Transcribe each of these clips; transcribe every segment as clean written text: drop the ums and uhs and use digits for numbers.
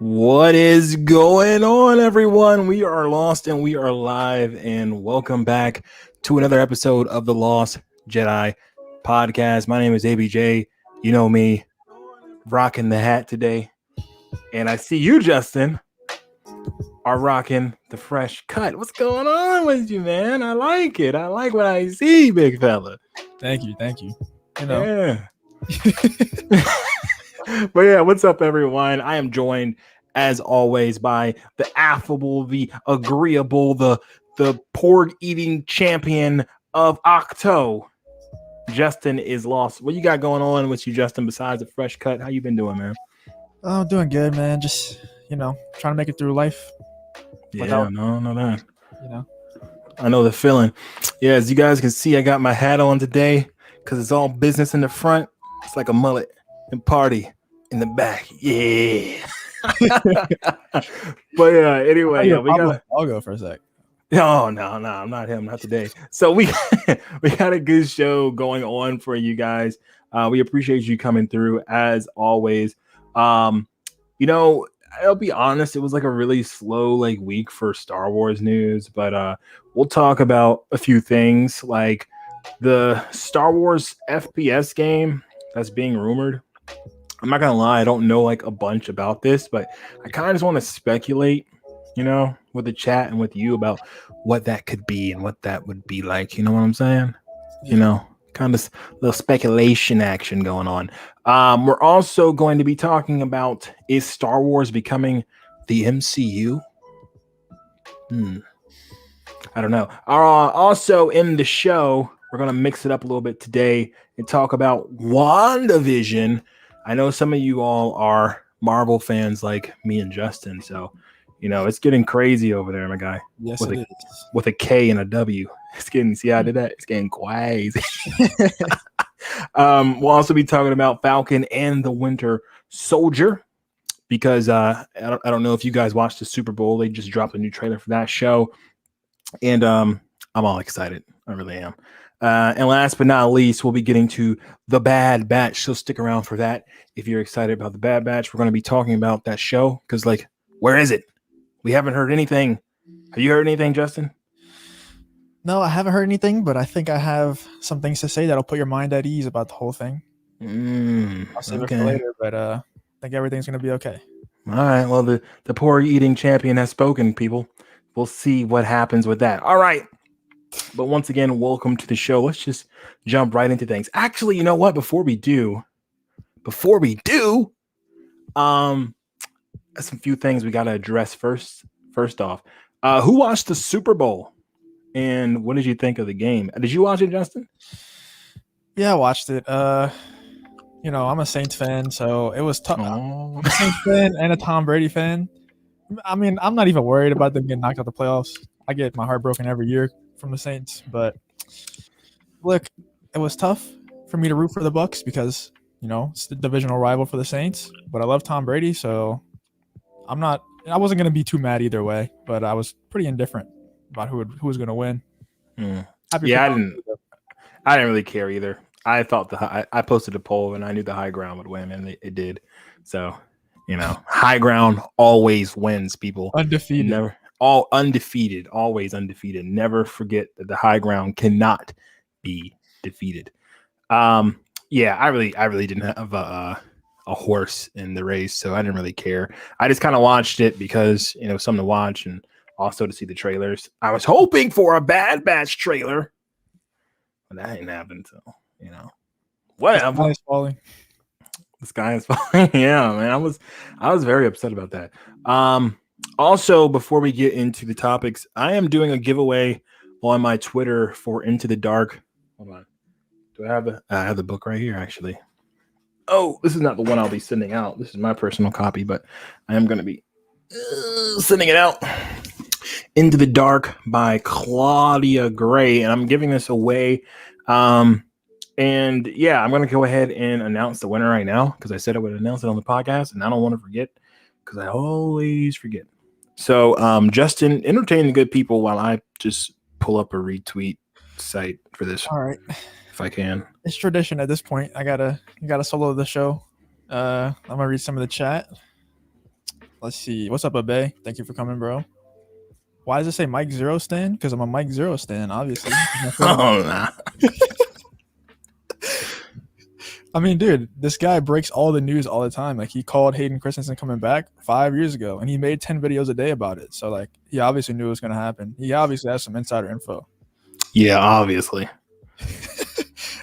What is going on, everyone? We are lost and we are live, and welcome back to another episode of the Lost Jedi Podcast. My name is ABJ. You know me, rocking the hat today. And I see you, Justin, are rocking the fresh cut. What's going on with you, man? I like it. I like what I see, big fella. Thank you. You know. Yeah. But yeah, what's up, everyone? I am joined, as always, by the affable, the agreeable, the pork-eating champion of Octo. Justin is lost. What you got going on with you, Justin, besides the fresh cut? How you been doing, man? Oh, doing good, man. Just, trying to make it through life. Yeah, no, that. You know. I know the feeling. Yeah, as you guys can see, I got my hat on today because it's all business in the front. It's like a mullet and party in the back. Yeah. But yeah, anyway, yeah, I'll go for a sec. No, I'm not him, not today. So we got a good show going on for you guys. We appreciate you coming through as always. I'll be honest, it was like a really slow week for Star Wars news, but we'll talk about a few things like the Star Wars FPS game that's being rumored. I'm not gonna lie, I don't know a bunch about this, but I kind of just want to speculate, with the chat and with you about what that could be and what that would be like. You know what I'm saying? Kind of little speculation action going on. We're also going to be talking about, is Star Wars becoming the MCU? I don't know. Also in the show, we're going to mix it up a little bit today and talk about WandaVision. I know some of you all are Marvel fans like me and Justin, so it's getting crazy over there, my guy. Yes, it is. With a K and a W. It's getting, see how I did that? It's getting crazy. We'll also be talking about Falcon and the Winter Soldier because I don't know if you guys watched the Super Bowl. They just dropped a new trailer for that show, and I'm all excited. I really am. And last but not least, we'll be getting to the Bad Batch. So stick around for that. If you're excited about the Bad Batch, we're going to be talking about that show because, where is it? We haven't heard anything. Have you heard anything, Justin? No, I haven't heard anything, but I think I have some things to say that'll put your mind at ease about the whole thing. I'll save it for later, but I think everything's going to be okay. All right. Well, the poor eating champion has spoken, people. We'll see what happens with that. All right. But once again, welcome to the show. Let's just jump right into things. Actually, you know what? Before we do, some few things we got to address first. First off, who watched the Super Bowl? And what did you think of the game? Did you watch it, Justin? Yeah, I watched it. I'm a Saints fan, so it was tough. I'm a Saints fan and a Tom Brady fan. I mean, I'm not even worried about them getting knocked out the playoffs. I get my heart broken every year from the Saints, but look, it was tough for me to root for the Bucks because it's the divisional rival for the Saints. But I love Tom Brady, so I wasn't going to be too mad either way. But I was pretty indifferent about who was going to win. Yeah, I didn't really care either. I thought I posted a poll and I knew the high ground would win, and it did. So, high ground always wins, people. Undefeated. Always undefeated. Never forget that the high ground cannot be defeated. Yeah, I really didn't have a horse in the race, so I didn't really care. I just kind of watched it because something to watch and also to see the trailers. I was hoping for a Bad Batch trailer, but that ain't happened. So whatever. The sky is falling. The sky is falling. Yeah, man. I was very upset about that. Also, before we get into the topics, I am doing a giveaway on my Twitter for Into the Dark. Hold on. Do I have I have the book right here, actually. Oh, this is not the one I'll be sending out. This is my personal copy, but I am going to be sending it out. Into the Dark by Claudia Gray, and I'm giving this away. And yeah, I'm going to go ahead and announce the winner right now because I said I would announce it on the podcast, and I don't want to forget because I always forget. So, Justin, entertain the good people while I just pull up a retweet site for this. All right. If I can. It's tradition at this point. You gotta solo the show. I'm gonna read some of the chat. Let's see. What's up, Abe? Thank you for coming, bro. Why does it say Mike Zero stan? Because I'm a Mike Zero stan, obviously. Nah. I mean, dude, this guy breaks all the news all the time. Like, he called Hayden Christensen coming back 5 years ago, and he made 10 videos a day about it. So, like, he obviously knew it was going to happen. He obviously has some insider info. Yeah, obviously.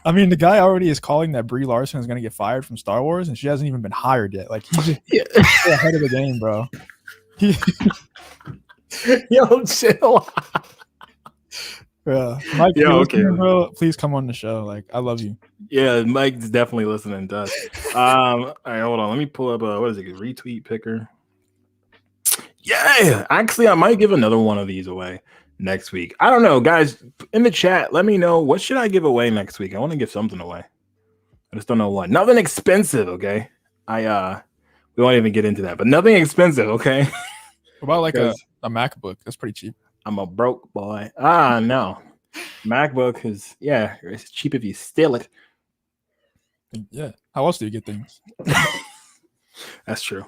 I mean, the guy already is calling that Brie Larson is going to get fired from Star Wars, and she hasn't even been hired yet. Like, he's just ahead of the game, bro. Yo, chill. Mike, okay, bro. Please come on the show. Like, I love you. Yeah, Mike's definitely listening to us. All right, hold on. Let me pull up what is it? Retweet picker. Yeah, actually, I might give another one of these away next week. I don't know, guys. In the chat, let me know what should I give away next week. I want to give something away. I just don't know what. Nothing expensive, okay? We won't even get into that, but nothing expensive, okay? What about like a MacBook? That's pretty cheap. I'm a broke boy. No. MacBook is, yeah, it's cheap if you steal it. Yeah. How else do you get things? That's true.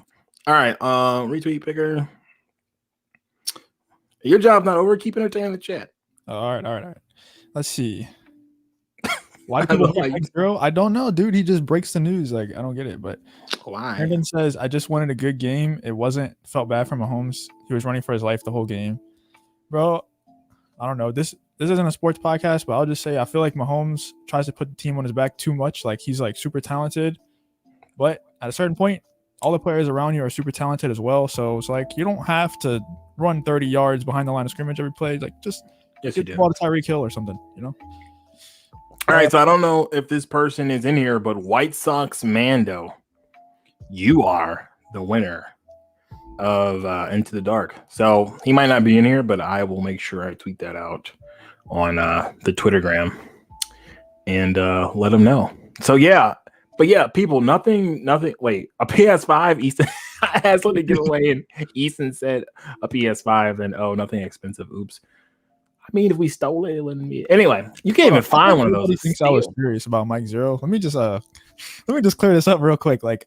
All right. Retweet picker. Your job's not over. Keep entertaining the chat. All right. Let's see. Why do people hate Mike Zero? I don't know, dude. He just breaks the news. Like, I don't get it. But why? Brandon says, I just wanted a good game. It felt bad for Mahomes. He was running for his life the whole game. Bro, I don't know. This isn't a sports podcast, but I'll just say I feel like Mahomes tries to put the team on his back too much. Like, he's like super talented, but at a certain point, all the players around you are super talented as well. So it's like you don't have to run 30 yards behind the line of scrimmage every play. Like, just get the ball to Tyreek Hill or something, you know? All right, so I don't know if this person is in here, but White Sox Mando, you are the winner of Into the Dark. So he might not be in here, but I will make sure I tweet that out on the Twittergram and let him know. So yeah, but yeah, people, nothing. Wait, a PS5. Easton, I had something to give away, and Easton said a PS5, and nothing expensive. Oops. I mean, if we stole it, it wouldn't be. Anyway, you can't even find one of those. Thinks I was curious about Mike Zero. Let me just clear this up real quick. Like,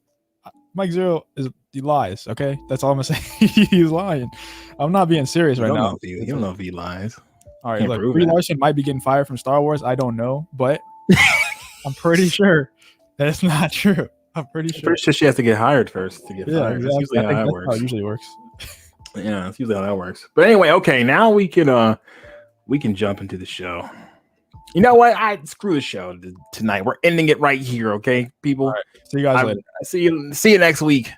Mike Zero he lies. Okay, that's all I'm gonna say. He's lying. I'm not being serious right now. You don't know if he lies. All right, look, Brie Larson might be getting fired from Star Wars. I don't know, but I'm pretty sure that's not true. I'm pretty sure she has to get hired first to get fired. Exactly. That's usually how that works. How it usually works. Yeah, that's usually how that works. But anyway, okay, now we can jump into the show. You know what? Screw the show tonight. We're ending it right here, okay, people? All right. See you guys later. See you next week.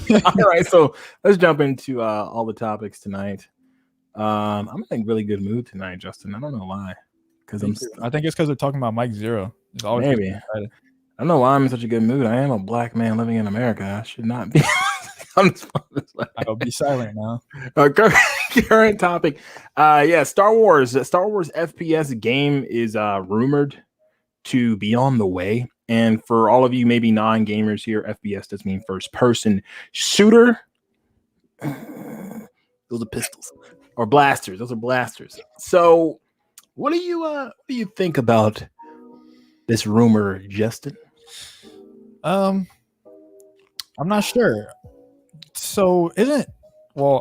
All right, so let's jump into all the topics tonight. I'm in a really good mood tonight, Justin. I don't know why. I think it's because we're talking about Mike Zero. Maybe. I don't know why I'm in such a good mood. I am a black man living in America. I should not be. I'll be silent now. Current topic. Star Wars FPS game is rumored to be on the way. And for all of you maybe non-gamers here, FPS does mean first person shooter. Those are pistols or blasters. Those are blasters. So what do you think about this rumor, Justin? I'm not sure. So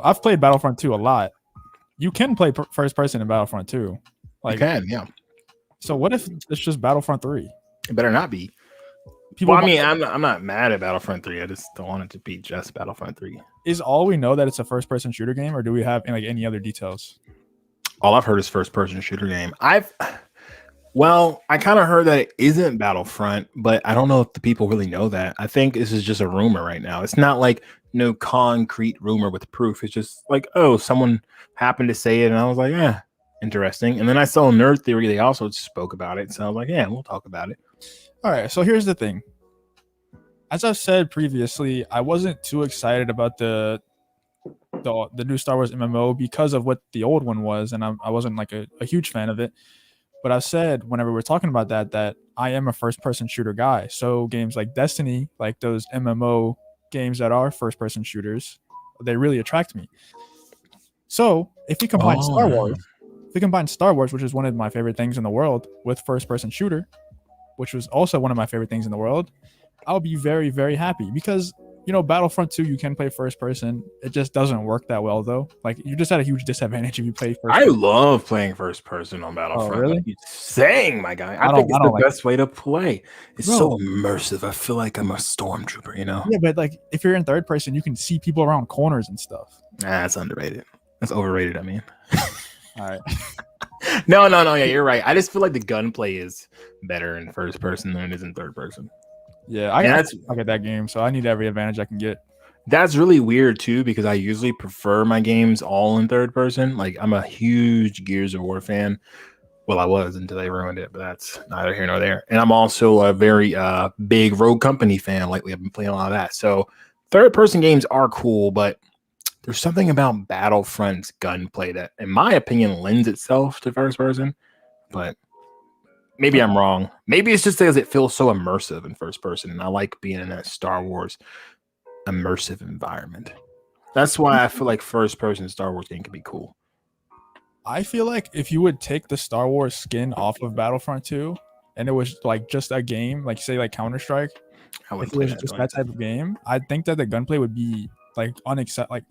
I've played Battlefront 2 a lot. You can play first person in Battlefront 2. Like, you can, yeah. So what if it's just Battlefront 3? It better not be. I'm not mad at Battlefront 3. I just don't want it to be just Battlefront 3. Is all we know that it's a first person shooter game, or do we have like any other details? All I've heard is first person shooter game. I kind of heard that it isn't Battlefront, but I don't know if the people really know that. I think this is just a rumor right now. It's not like no concrete rumor with proof. It's just like, someone happened to say it, and I was like, yeah, interesting. And then I saw Nerd Theory. They also spoke about it, so I was like, yeah, we'll talk about it. All right, so here's the thing. As I've said previously, I wasn't too excited about the new Star Wars MMO because of what the old one was, and I wasn't like a huge fan of it. But I said whenever we're talking about that I am a first-person shooter guy. So games like Destiny, like those MMO games that are first-person shooters, they really attract me. So if we combine Star Wars, which is one of my favorite things in the world, with first-person shooter, which was also one of my favorite things in the world, I'll be very, very happy because Battlefront 2, you can play first person. It just doesn't work that well though. Like you just had a huge disadvantage if you play first. I love playing first person on Battlefront. Oh, really? Like you're saying, my guy. I think it's don't the like best way to play. It's Bro. so immersive. I feel like I'm a stormtrooper, Yeah, but like if you're in third person, you can see people around corners and stuff. That's underrated. That's overrated, I mean. All right. No. Yeah, you're right. I just feel like the gunplay is better in first person than it is in third person. Yeah, I get that game, so I need every advantage I can get. That's really weird too, because I usually prefer my games all in third person. Like I'm a huge Gears of War fan. Well, I was until they ruined it, but that's neither here nor there. And I'm also a very big Rogue Company fan. Lately, I've been playing a lot of that. So third person games are cool, but there's something about Battlefront's gunplay that, in my opinion, lends itself to first person. But maybe I'm wrong. Maybe it's just because it feels so immersive in first person, and I like being in that Star Wars immersive environment. That's why I feel like first person Star Wars game could be cool. I feel like if you would take the Star Wars skin off of Battlefront 2 and it was like just a game, like say like Counter-Strike, if it was just that type of game, I think that the gunplay would be like unacceptable.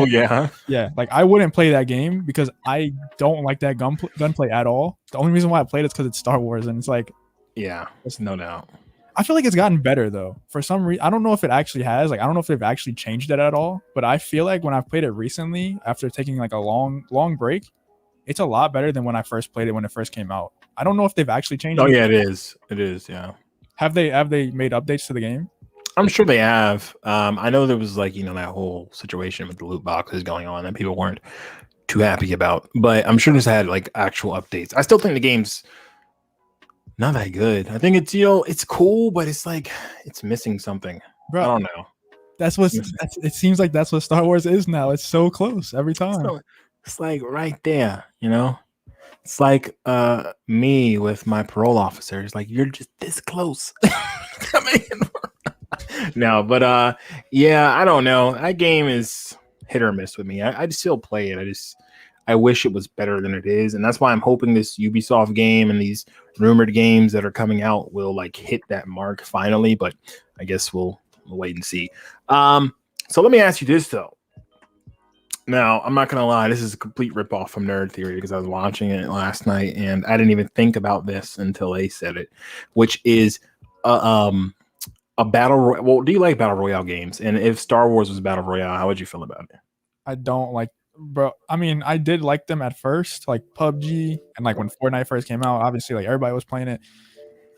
Yeah. Like I wouldn't play that game because I don't like that gunplay at all. The only reason why I played it is because it's Star Wars, and it's like, yeah, it's no doubt. I feel like it's gotten better though. For some reason, I don't know if it actually has. Like, I don't know if they've actually changed it at all. But I feel like when I've played it recently, after taking like a long break, it's a lot better than when I first played it when it first came out. I don't know if they've actually changed. Oh yeah, it is. It is. Yeah. Have they made updates to the game? I'm sure they have. I know there was like that whole situation with the loot boxes going on that people weren't too happy about. But I'm sure this had like actual updates. I still think the game's not that good. I think it's it's cool, but it's like it's missing something. Bro, I don't know. It seems like that's what Star Wars is now. It's so close every time. It's like right there, It's like me with my parole officer. It's like you're just this close. Come in. No, but yeah, I don't know. That game is hit or miss with me. I still play it. I wish it was better than it is, and that's why I'm hoping this Ubisoft game and these rumored games that are coming out will like hit that mark finally. But I guess we'll wait and see. So let me ask you this though. Now, I'm not gonna lie, this is a complete ripoff from Nerd Theory because I was watching it last night and I didn't even think about this until they said it, which is a battle royale. Well, do you like battle royale games? And if Star Wars was battle royale, how would you feel about it? I don't like, bro. I mean, I did like them at first, like PUBG, and like when Fortnite first came out, obviously like everybody was playing it.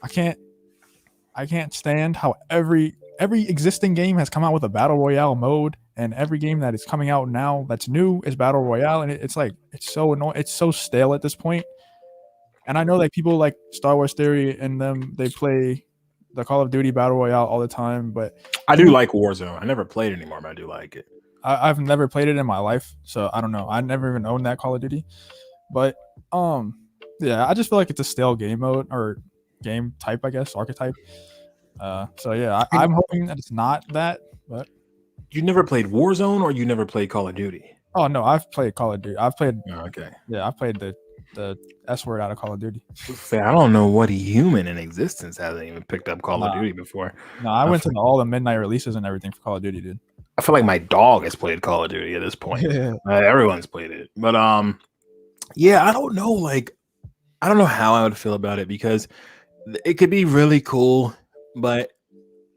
I can't stand how every existing game has come out with a battle royale mode, and every game that is coming out now that's new is battle royale, and it's like it's so annoying. It's so stale at this point. And I know that people like Star Wars Theory and them, they play the Call of Duty battle royale all the time, but I do like Warzone. I never played it anymore, but I do like it. I've never played it in my life, so I don't know. I never even owned that Call of Duty, but yeah, I just feel like it's a stale game mode or game type, I guess, archetype. So yeah, I'm hoping that it's not that. But you never played Warzone, or you never played Call of Duty? Oh no, I've played Call of Duty. I've played. Oh, okay. Yeah, I've played the S word out of Call of Duty. I don't know what human in existence hasn't even picked up Call of Duty before. No, I went to all the midnight releases and everything for Call of Duty, dude. I feel like my dog has played Call of Duty at this point. Yeah. Everyone's played it, but yeah, I don't know. Like, I don't know how I would feel about it because it could be really cool, but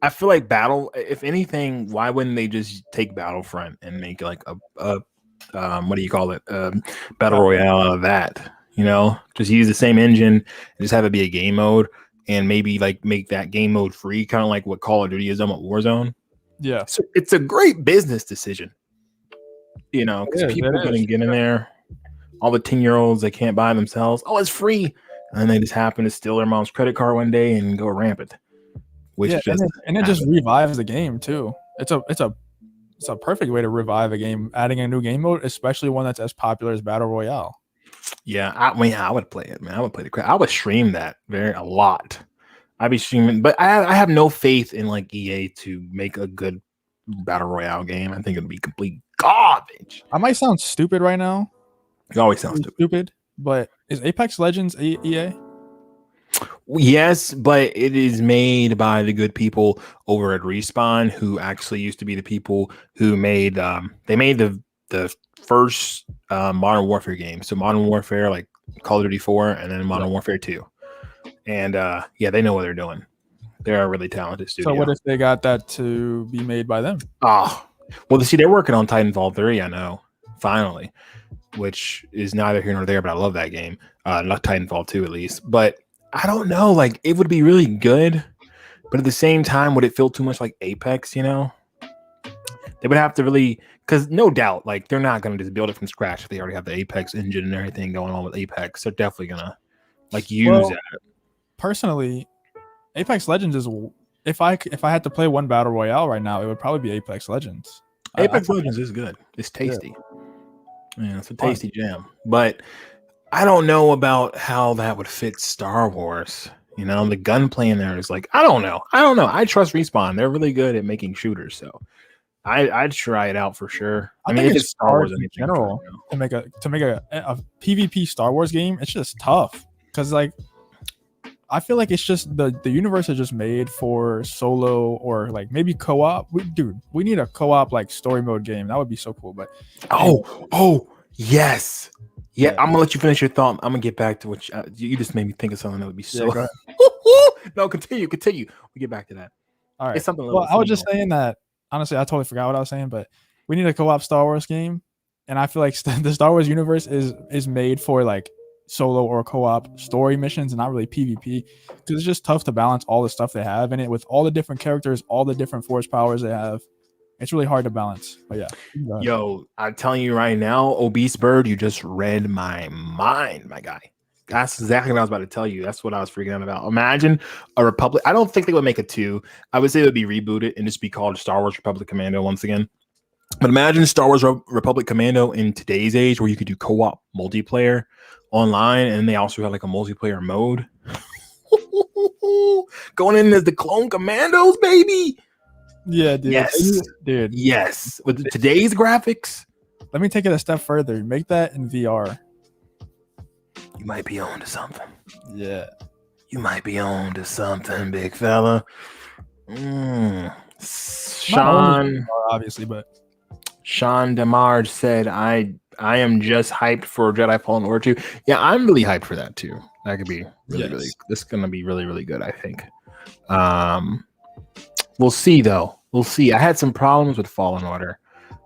I feel like if anything, why wouldn't they just take Battlefront and make like a what do you call it? Battle Royale out of that, just use the same engine and just have it be a game mode and maybe like make that game mode free, kind of like what Call of Duty is done with Warzone. Yeah. So it's a great business decision, because people are going to get in there. All the 10-year-olds, they can't buy themselves. Oh, it's free. And then they just happen to steal their mom's credit card one day and go rampant. Which it just revives the game too. It's a perfect way to revive a game, adding a new game mode, especially one that's as popular as Battle Royale. Yeah, I would play it, man. I would play the crap. I would stream that a lot. I'd be streaming, but I have no faith in like EA to make a good Battle Royale game. I think it'd be complete garbage. I might sound stupid right now. You always sound stupid, but is Apex Legends EA? Yes, but it is made by the good people over at Respawn, who actually used to be the people who made they made the first Modern Warfare game. So Modern Warfare, like Call of Duty 4, and then Modern Warfare 2. And yeah, they know what they're doing. They're a really talented studio. So what if they got that to be made by them? Oh, well, see, they're working on Titanfall 3, I know, finally, which is neither here nor there, but I love that game. Not Titanfall 2, at least. But I don't know, like, it would be really good, but at the same time, would it feel too much like Apex, you know? They would have to really, because no doubt, like, they're not going to just build it from scratch if they already have the Apex engine and everything going on with Apex. They're definitely going to, like, use that. Personally, Apex Legends is, if I had to play one battle royale right now, it would probably be Apex Legends. Apex Legends is good. It's tasty. Yeah, it's a tasty jam. But I don't know about how that would fit Star Wars. You know, the gunplay in there is like, I don't know. I trust Respawn. They're really good at making shooters, so I'd try it out for sure. I mean, if it's Star Wars in general, to make a PvP Star Wars game, it's just tough because, like, I feel like it's just the universe is just made for solo or like maybe co-op. We need a co-op like story mode game. That would be so cool. But yes. Yeah, I'm gonna let you finish your thought. I'm gonna get back to what you just made me think of something that would be so. Yeah, no, continue. We get back to that. All right. It's something. Well, I was just saying that. Honestly, I totally forgot what I was saying, but we need a co-op Star Wars game, and I feel like the Star Wars universe is made for like solo or co-op story missions and not really PvP, because it's just tough to balance all the stuff they have in it with all the different characters, all the different force powers they have. It's really hard to balance. But yeah. Yo, I'm telling you right now, Obese Bird, you just read my mind, my guy. That's exactly what I was about to tell you. That's what I was freaking out about. Imagine a Republic. I don't think they would make a 2. I would say it would be rebooted and just be called Star Wars Republic Commando once again. But imagine Star Wars Republic Commando in today's age where you could do co-op multiplayer online, and they also have like a multiplayer mode. Going in as the clone commandos, baby. Yeah, dude. Yes, dude. Yes, with today's graphics. Let me take it a step further. Make that in VR. You might be on to something. Yeah. You might be on to something, big fella. Sean, obviously, but Sean Demarge said, I am just hyped for Jedi Fallen Order 2. Yeah, I'm really hyped for that too. That could be really this is gonna be really, really good, I think. We'll see though. We'll see. I had some problems with Fallen Order,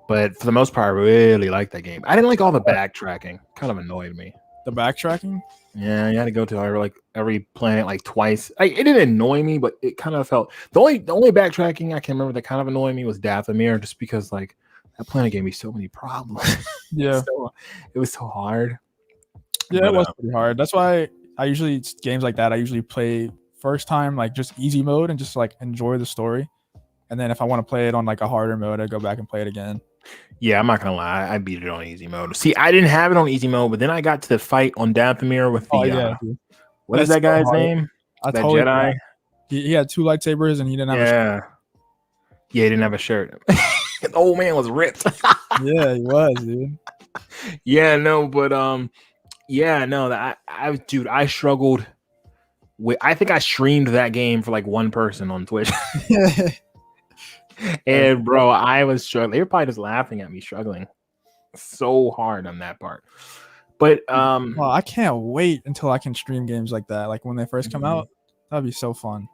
but for the most part, I really liked that game. I didn't like all the backtracking. Kind of annoyed me. The backtracking? Yeah, you had to go to every planet like twice. It didn't annoy me, but it kind of felt the only backtracking I can remember that kind of annoyed me was Dathomir, just because like that planet gave me so many problems. Yeah, it was so hard. Yeah, it was pretty hard. That's why games like that I usually play first time like just easy mode and just like enjoy the story, and then if I want to play it on like a harder mode, I go back and play it again. Yeah, I'm not gonna lie. I beat it on easy mode. See, I didn't have it on easy mode, but then I got to the fight on Dathomir with the what is that guy's name? That Jedi. He had 2 lightsabers and he didn't have a shirt. Yeah, he didn't have a shirt. The old man was ripped. Yeah, he was, dude. Yeah, no, but I struggled with. I think I streamed that game for like one person on Twitch. And bro, I was struggling. They were probably just laughing at me struggling so hard on that part. But well, I can't wait until I can stream games like that. Like when they first come out, that'd be so fun.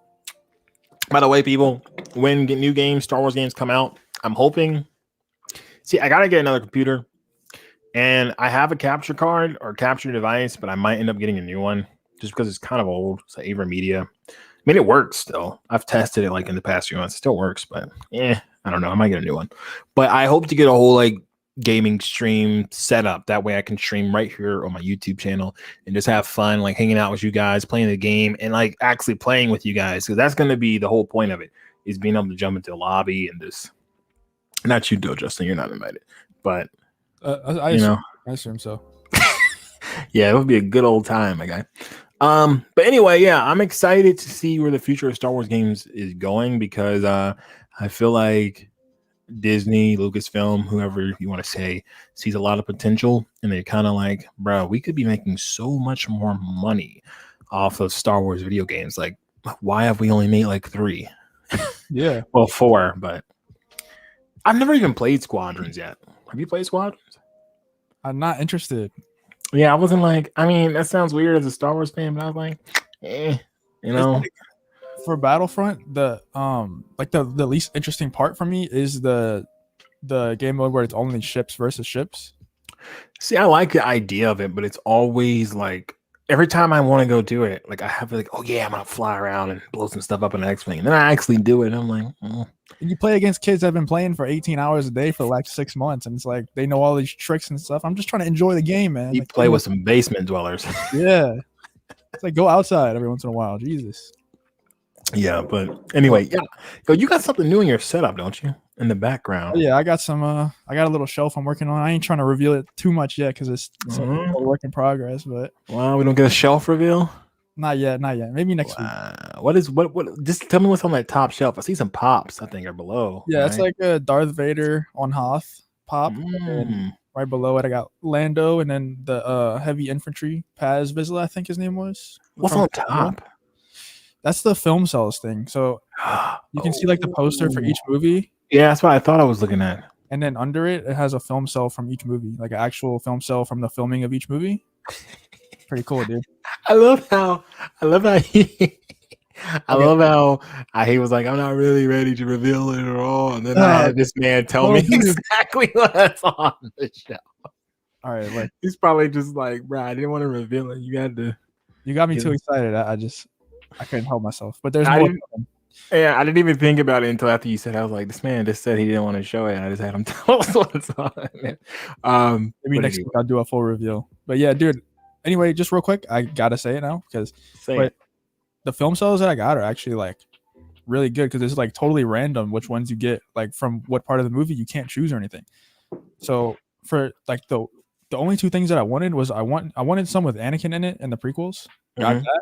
By the way, people, when new games, Star Wars games come out, I'm hoping. See, I gotta get another computer, and I have a capture card or capture device, but I might end up getting a new one just because it's kind of old. It's like Avra Media. I mean, it works still. I've tested it like in the past few months. It still works, but I don't know. I might get a new one. But I hope to get a whole like gaming stream setup. That way I can stream right here on my YouTube channel and just have fun, like hanging out with you guys, playing the game, and like actually playing with you guys. Because that's going to be the whole point of it, is being able to jump into the lobby and just, not you, though, Justin. You're not invited. But, I assume so. Yeah, it would be a good old time, my guy. But anyway, yeah, I'm excited to see where the future of Star Wars games is going, because I feel like Disney, Lucasfilm, whoever you want to say, sees a lot of potential, and they're kind of like, bro, we could be making so much more money off of Star Wars video games. Like, why have we only made like 3? Yeah. Well, 4, but I've never even played Squadrons yet. Have you played Squadrons? I'm not interested. Yeah, I wasn't like. I mean, that sounds weird as a Star Wars fan, but I was like, you know. Like, for Battlefront, the least interesting part for me is the game mode where it's only ships versus ships. See, I like the idea of it, but it's always like every time I want to go do it, like I have like, oh yeah, I'm gonna fly around and blow some stuff up in the X-Wing. And then I actually do it. And I'm like, And you play against kids that have been playing for 18 hours a day for like 6 months, and it's like they know all these tricks and stuff. I'm just trying to enjoy the game, man. You like, play with some basement dwellers. Yeah. It's like go outside every once in a while. Jesus. Yeah, but anyway, yeah. Yo, you got something new in your setup, don't you? In the background. Oh, yeah, I got some. I got a little shelf I'm working on. I ain't trying to reveal it too much yet because it's a work in progress. But wow, we don't get a shelf reveal. Not yet. Maybe next week. What? Just tell me what's on that top shelf. I see some pops. I think are below. Yeah, right? It's like a Darth Vader on Hoth pop. And right below it, I got Lando, and then the heavy infantry Paz Vizsla, I think his name was. What's on top? That's the film cells thing. So you can see like the poster for each movie. Yeah, that's what I thought I was looking at. And then under it, it has a film cell from each movie, like an actual film cell from the filming of each movie. Pretty cool, dude. I love how he was like, I'm not really ready to reveal it at all. And then I had this man tell me exactly what's on the show. All right, like he's probably just like, bro, I didn't want to reveal it. You got me too excited. I couldn't help myself. But there's more. Yeah, I didn't even think about it until after you said. I was like, this man just said he didn't want to show it. I just had him tell us what's on it. Maybe next week I'll do a full reveal. But yeah, dude. Anyway, just real quick, I gotta say it now because the film cells that I got are actually like really good because it's like totally random which ones you get, like from what part of the movie. You can't choose or anything. So for like the only 2 things that I wanted was I wanted some with Anakin in it in the prequels. Got that.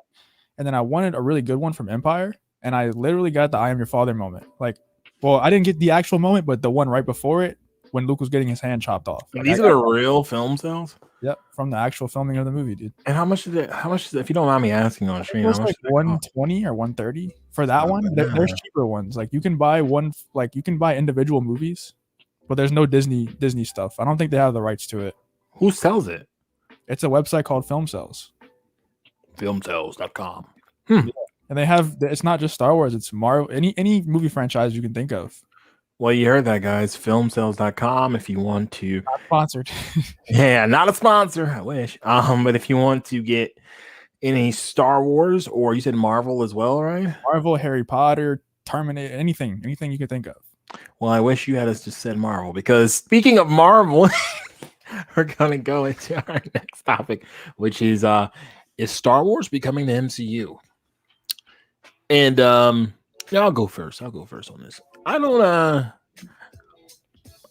And then I wanted a really good one from Empire. And I literally got the I am your father moment. Like, well, I didn't get the actual moment, but the one right before it when Luke was getting his hand chopped off. Like, these are the real film cells? Yep, from the actual filming of the movie, dude. And how much is it? If you don't mind me asking on stream? It was like 120 or 130 for that one. There's cheaper ones. Like you can buy individual movies, but there's no Disney stuff. I don't think they have the rights to it. Who sells it? It's a website called Film Cells. Filmcells.com. Yeah. And they have, it's not just Star Wars, it's Marvel, any movie franchise you can think of. Well, you heard that, guys. Filmcells.com if you want to. Not sponsored. Yeah, not a sponsor. I wish. But if you want to get any Star Wars, or you said Marvel as well, right? Marvel, Harry Potter, Terminator, anything you could think of. Well, I wish you had us just said Marvel, because speaking of Marvel, we're gonna go into our next topic, which is Star Wars becoming the MCU? And I'll go first. on this.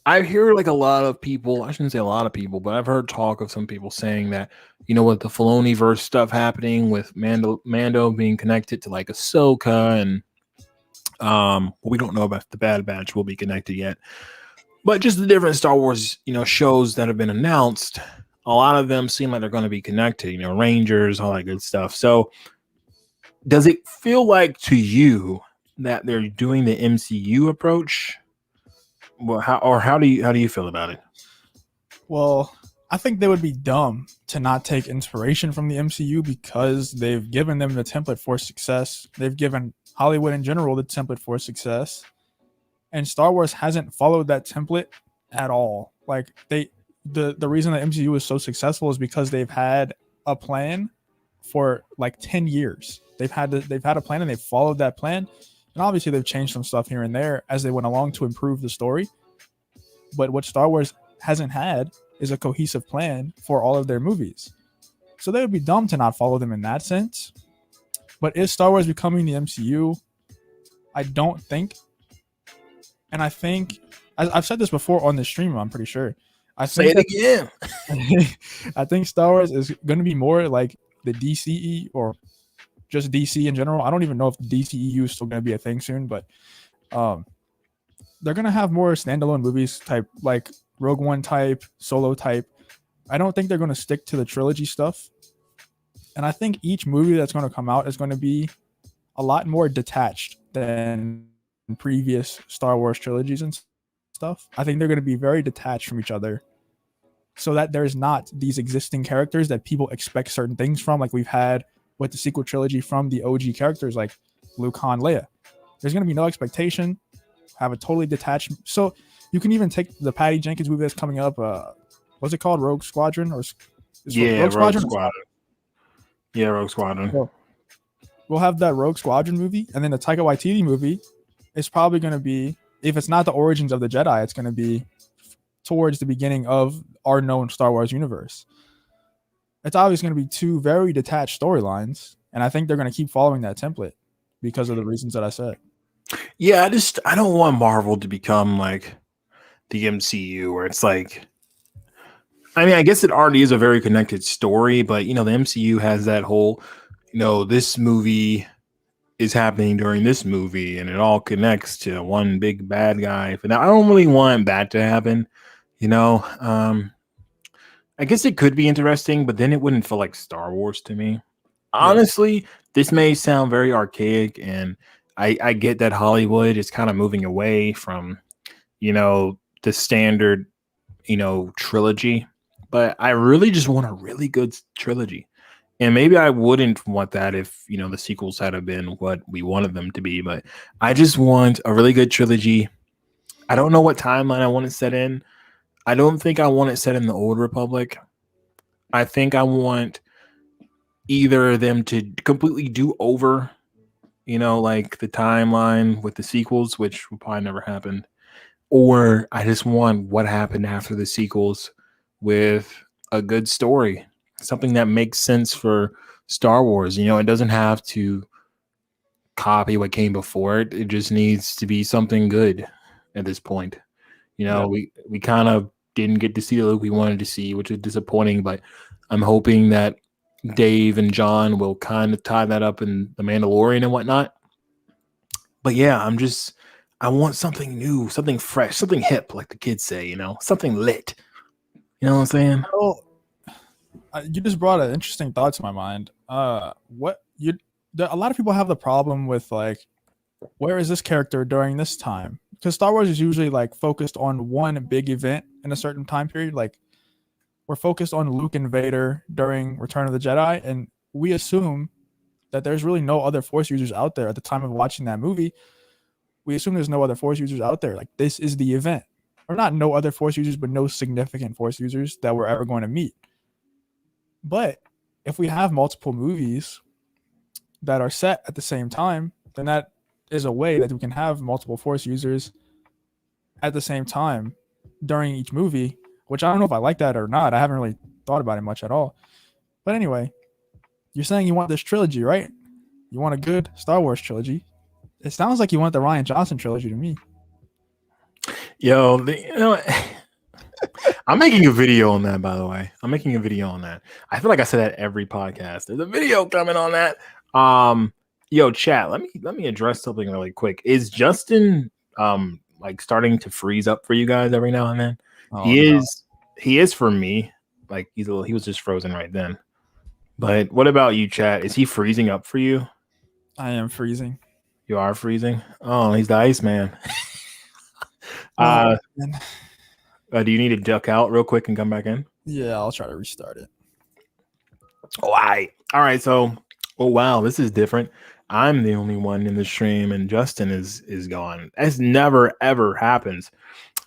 I hear like a lot of people, I shouldn't say a lot of people, but I've heard talk of some people saying that, with the Filoniverse stuff happening with Mando being connected to like Ahsoka, and we don't know about the Bad Batch will be connected yet, but just the different Star Wars, shows that have been announced, a lot of them seem like they're going to be connected, Rangers, all that good stuff. So does it feel like to you that they're doing the MCU approach? Well, how do you feel about it? Well, I think they would be dumb to not take inspiration from the MCU because they've given them the template for success. They've given Hollywood in general the template for success. And Star Wars hasn't followed that template at all. Like the reason the MCU is so successful is because they've had a plan for like 10 years. They've had a plan and they've followed that plan. And obviously they've changed some stuff here and there as they went along to improve the story. But what Star Wars hasn't had is a cohesive plan for all of their movies. So they would be dumb to not follow them in that sense. But is Star Wars becoming the MCU? I don't think. And I think, I've said this before on the stream, I'm pretty sure. Say it again. I think Star Wars is going to be more like the DCE or just DC in general. I don't even know if the DCEU is still going to be a thing soon, but they're going to have more standalone movies type, like Rogue One type, Solo type. I don't think they're going to stick to the trilogy stuff. And I think each movie that's going to come out is going to be a lot more detached than previous Star Wars trilogies and stuff. I think they're going to be very detached from each other so that there's not these existing characters that people expect certain things from, like we've had with the sequel trilogy from the OG characters like Luke, Han, Leia. There's going to be no expectation, have a totally detached. So you can even take the Patty Jenkins movie that's coming up. What's it called? Rogue Squadron? Rogue Squadron. Yeah, Rogue Squadron. So we'll have that Rogue Squadron movie, and then the Taika Waititi movie is probably going to be, if it's not the origins of the Jedi, it's going to be towards the beginning of our known Star Wars universe. It's obviously going to be two very detached storylines, and I think they're going to keep following that template because of the reasons that I said. Yeah, I don't want Marvel to become like the MCU where it's like, I mean, I guess it already is a very connected story, but the MCU has that whole, this movie is happening during this movie and it all connects to one big bad guy. But I don't really want that to happen, I guess it could be interesting, but then it wouldn't feel like Star Wars to me. Honestly, this may sound very archaic, and I get that Hollywood is kind of moving away from, the standard, trilogy, but I really just want a really good trilogy. And maybe I wouldn't want that if, the sequels had been what we wanted them to be, but I just want a really good trilogy. I don't know what timeline I want it set in. I don't think I want it set in the Old Republic. I think I want either them to completely do over, like the timeline with the sequels, which will probably never happen. Or I just want what happened after the sequels with a good story, something that makes sense for Star Wars. It doesn't have to copy what came before it. It just needs to be something good at this point. We kind of didn't get to see the Luke we wanted to see, which is disappointing, but I'm hoping that Dave and John will kind of tie that up in The Mandalorian and whatnot. But yeah, I want something new, something fresh, something hip, like the kids say, something lit. You know what I'm saying? Well, you just brought an interesting thought to my mind. A lot of people have the problem with like, where is this character during this time? Because Star Wars is usually like focused on one big event in a certain time period. Like we're focused on Luke and Vader during Return of the Jedi, and we assume that there's really no other Force users out there at the time of watching that movie. We assume there's no other Force users out there. Like this is the event, or not no other Force users, but no significant Force users that we're ever going to meet. But if we have multiple movies that are set at the same time, then that is a way that we can have multiple Force users at the same time during each movie, which I don't know if I like that or not. I haven't really thought about it much at all. But anyway, you're saying you want this trilogy, right? You want a good Star Wars trilogy. It sounds like you want the Rian Johnson trilogy to me. Yo, I'm making a video on that, by the way. I'm making a video on that. I feel like I say that every podcast. There's a video coming on that. Yo, chat, let me address something really quick. Is Justin like starting to freeze up for you guys every now and then? He is for me. Like he was just frozen right then. But what about you, chat? Is he freezing up for you? I am freezing. You are freezing? Oh, he's the Iceman. Oh, do you need to duck out real quick and come back in? Yeah, I'll try to restart it. All right. So, oh wow, this is different. I'm the only one in the stream, and Justin is gone. That's never ever happens.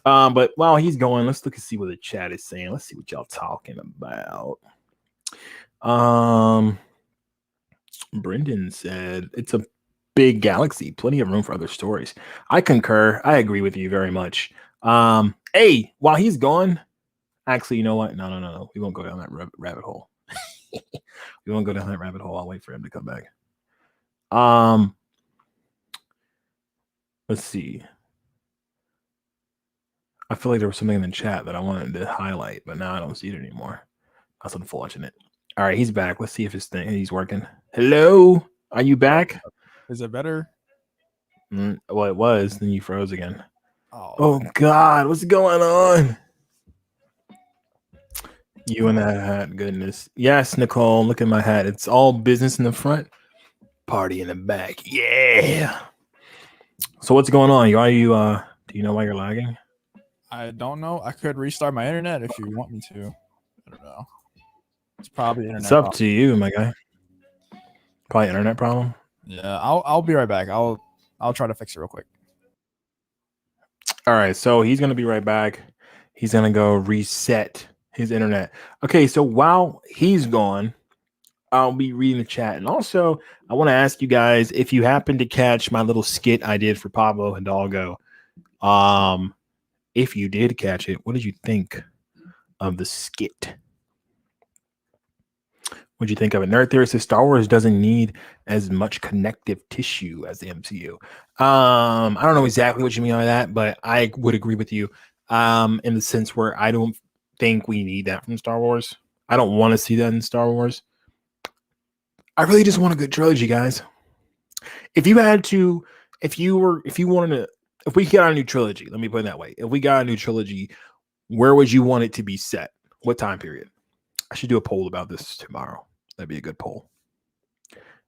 But while he's going, let's look and see what the chat is saying. Let's see what y'all talking about. Brendan said it's a big galaxy, plenty of room for other stories. I concur. I agree with you very much. Hey, while he's gone, actually, you know what? No. We won't go down that rabbit hole. We won't go down that rabbit hole. I'll wait for him to come back. Let's see. I feel like there was something in the chat that I wanted to highlight, but now I don't see it anymore. That's unfortunate. All right, he's back. Let's see if he's working. Hello, are you back? Is it better? Well, it was. Then you froze again. Oh God, what's going on? You and that hat, goodness. Yes, Nicole, look at my hat. It's all business in the front, party in the back. Yeah. So what's going on? Are you do you know why you're lagging? I don't know. I could restart my internet if you want me to. I don't know. It's probably internet. It's up to you, my guy. Probably internet problem. Yeah, I'll be right back. I'll try to fix it real quick. All right, so he's gonna be right back. He's gonna go reset his internet. Okay, so while he's gone, I'll be reading the chat. And also, I want to ask you guys if you happen to catch my little skit I did for Pablo Hidalgo. If you did catch it, what did you think of the skit? What'd you think of it? Nerd Theory says Star Wars doesn't need as much connective tissue as the MCU. I don't know exactly what you mean by that, but I would agree with you in the sense where I don't think we need that from Star Wars. I don't want to see that in Star Wars. I really just want a good trilogy, guys. If we got a new trilogy, let me put it that way. If we got a new trilogy, where would you want it to be set? What time period? I should do a poll about this tomorrow. That'd be a good poll.